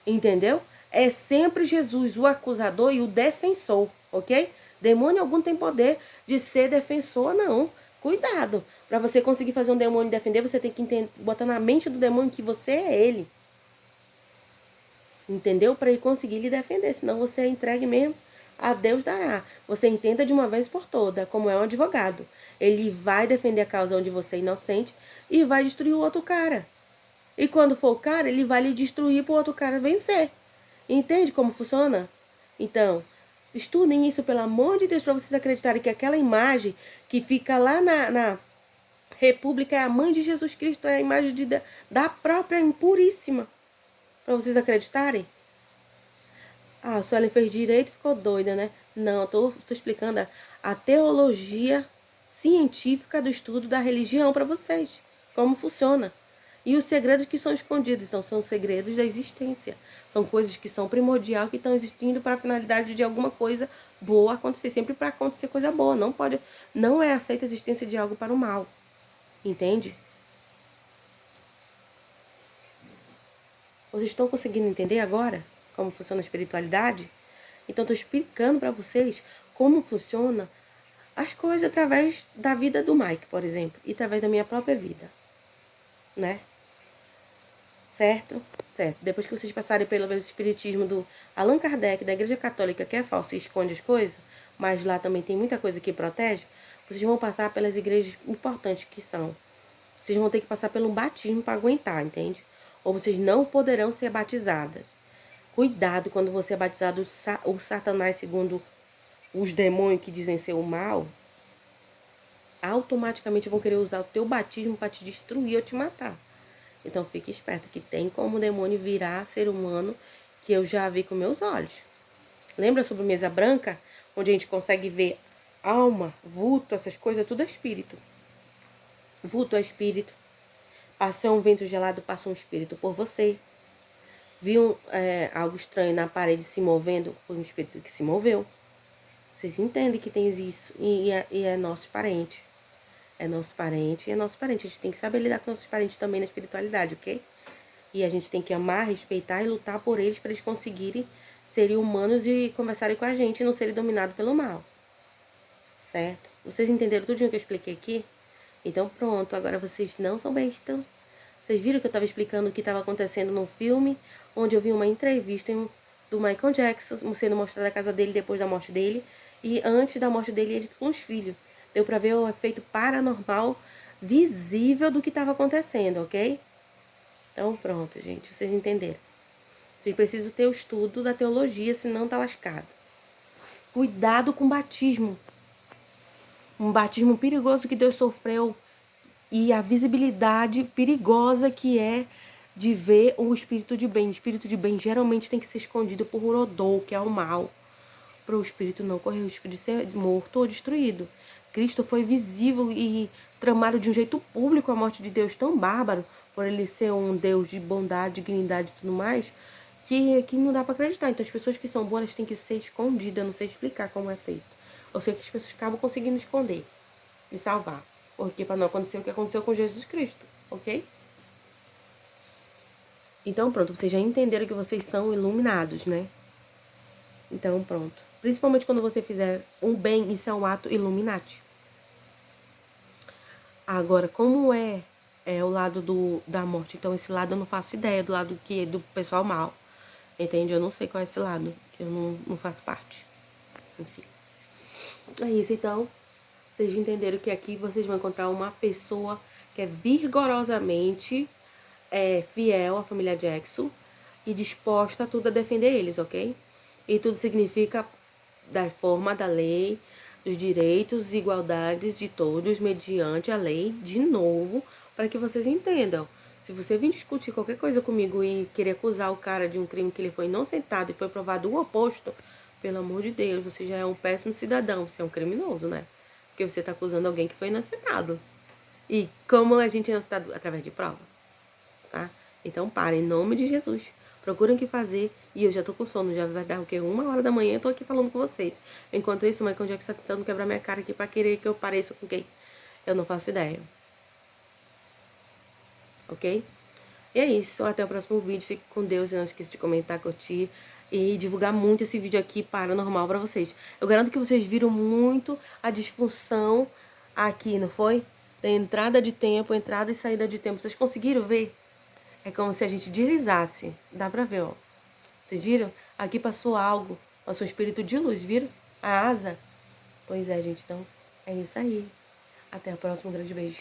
Entendeu? É sempre Jesus, o acusador e o defensor, ok? Demônio algum tem poder de ser defensor, não. Cuidado. Para você conseguir fazer um demônio defender, você tem que botar na mente do demônio que você é ele. Entendeu? Para ele conseguir lhe defender. Senão você é entregue mesmo a Deus dará. Você entenda de uma vez por toda, como é um advogado. Ele vai defender a causa onde você é inocente e vai destruir o outro cara. E quando for o cara, ele vai lhe destruir para o outro cara vencer. Entende como funciona? Então, estudem isso, pelo amor de Deus, para vocês acreditarem que aquela imagem que fica lá na República é a mãe de Jesus Cristo, é a imagem da própria Impuríssima. Para vocês acreditarem. Ah, a Suelen fez direito e ficou doida, né? Não, eu tô explicando a teologia científica do estudo da religião para vocês. Como funciona. E os segredos que são escondidos. Então, são segredos da existência. São coisas que são primordial, que estão existindo para a finalidade de alguma coisa boa acontecer. Sempre para acontecer coisa boa. Não é aceita a existência de algo para o mal. Entende? Vocês estão conseguindo entender agora como funciona a espiritualidade? Então, estou explicando para vocês como funciona as coisas através da vida do Mike, por exemplo, e através da minha própria vida, né? Certo? Certo. Depois que vocês passarem pelo espiritismo do Allan Kardec, da Igreja Católica, que é falso e esconde as coisas, mas lá também tem muita coisa que protege, vocês vão passar pelas igrejas importantes que são. Vocês vão ter que passar pelo batismo para aguentar, entende? Ou vocês não poderão ser batizadas. Cuidado quando você é batizado, o Satanás, segundo os demônios que dizem ser o mal, automaticamente vão querer usar o teu batismo para te destruir ou te matar. Então fique esperto que tem como o demônio virar ser humano, que eu já vi com meus olhos. Lembra sobre mesa branca? Onde a gente consegue ver alma, vulto, essas coisas, tudo é espírito. Vulto é espírito. Passou um vento gelado, passou um espírito por você. Viu algo estranho na parede se movendo, foi um espírito que se moveu. Vocês entendem que tem isso. E é nosso parente. É nosso parente e é nosso parente. A gente tem que saber lidar com nossos parentes também na espiritualidade, ok? E a gente tem que amar, respeitar e lutar por eles para eles conseguirem serem humanos e conversarem com a gente e não serem dominados pelo mal. Certo? Vocês entenderam tudo o que eu expliquei aqui? Então pronto, agora vocês não são bestas. Vocês viram que eu estava explicando o que estava acontecendo no filme, onde eu vi uma entrevista do Michael Jackson sendo mostrada a casa dele depois da morte dele e antes da morte dele ele com os filhos. Deu para ver o efeito paranormal visível do que estava acontecendo, ok? Então pronto, gente, vocês entenderam. Vocês precisam ter o estudo da teologia, senão tá lascado. Cuidado com o batismo. Um batismo perigoso que Deus sofreu e a visibilidade perigosa que é de ver o espírito de bem. O espírito de bem geralmente tem que ser escondido por Rodô, que é o mal, para o espírito não correr o risco de ser morto ou destruído. Cristo foi visível e tramado de um jeito público a morte de Deus tão bárbaro, por ele ser um Deus de bondade, dignidade e tudo mais, que não dá para acreditar. Então as pessoas que são boas têm que ser escondidas, eu não sei explicar como é feito. Ou seja, que as pessoas acabam conseguindo esconder e salvar. Porque para não acontecer o que aconteceu com Jesus Cristo, ok? Então pronto, vocês já entenderam que vocês são iluminados, né? Então pronto. Principalmente quando você fizer um bem, isso é um ato Illuminati. Agora, como é o lado da morte? Então esse lado eu não faço ideia, do lado que é do pessoal mal. Entende? Eu não sei qual é esse lado, que eu não faço parte. Enfim. É isso, então. Vocês entenderam que aqui vocês vão encontrar uma pessoa que é vigorosamente fiel à família Jackson e disposta a tudo a defender eles, ok? E tudo significa da forma da lei, dos direitos e igualdades de todos mediante a lei, de novo, para que vocês entendam. Se você vir discutir qualquer coisa comigo e querer acusar o cara de um crime que ele foi inocentado e foi provado o oposto, pelo amor de Deus, você já é um péssimo cidadão, você é um criminoso, né? Porque você está acusando alguém que foi inocentado. E como a gente é inocentado? Através de prova, tá? Então para, em nome de Jesus. Procurem o que fazer. E eu já tô com sono, já vai dar o quê? 1h da manhã, eu tô aqui falando com vocês. Enquanto isso, o Michael Jackson tá tentando quebrar minha cara aqui pra querer que eu pareça com quem? Eu não faço ideia. Ok? E é isso, até o próximo vídeo. Fique com Deus e não esqueça de comentar, curtir e divulgar muito esse vídeo aqui paranormal pra vocês. Eu garanto que vocês viram muito a disfunção aqui, não foi? Da entrada de tempo, entrada e saída de tempo. Vocês conseguiram ver? É como se a gente deslizasse. Dá pra ver, ó. Vocês viram? Aqui passou algo. Passou um espírito de luz, viram? A asa. Pois é, gente. Então, é isso aí. Até o próximo. Um grande beijo.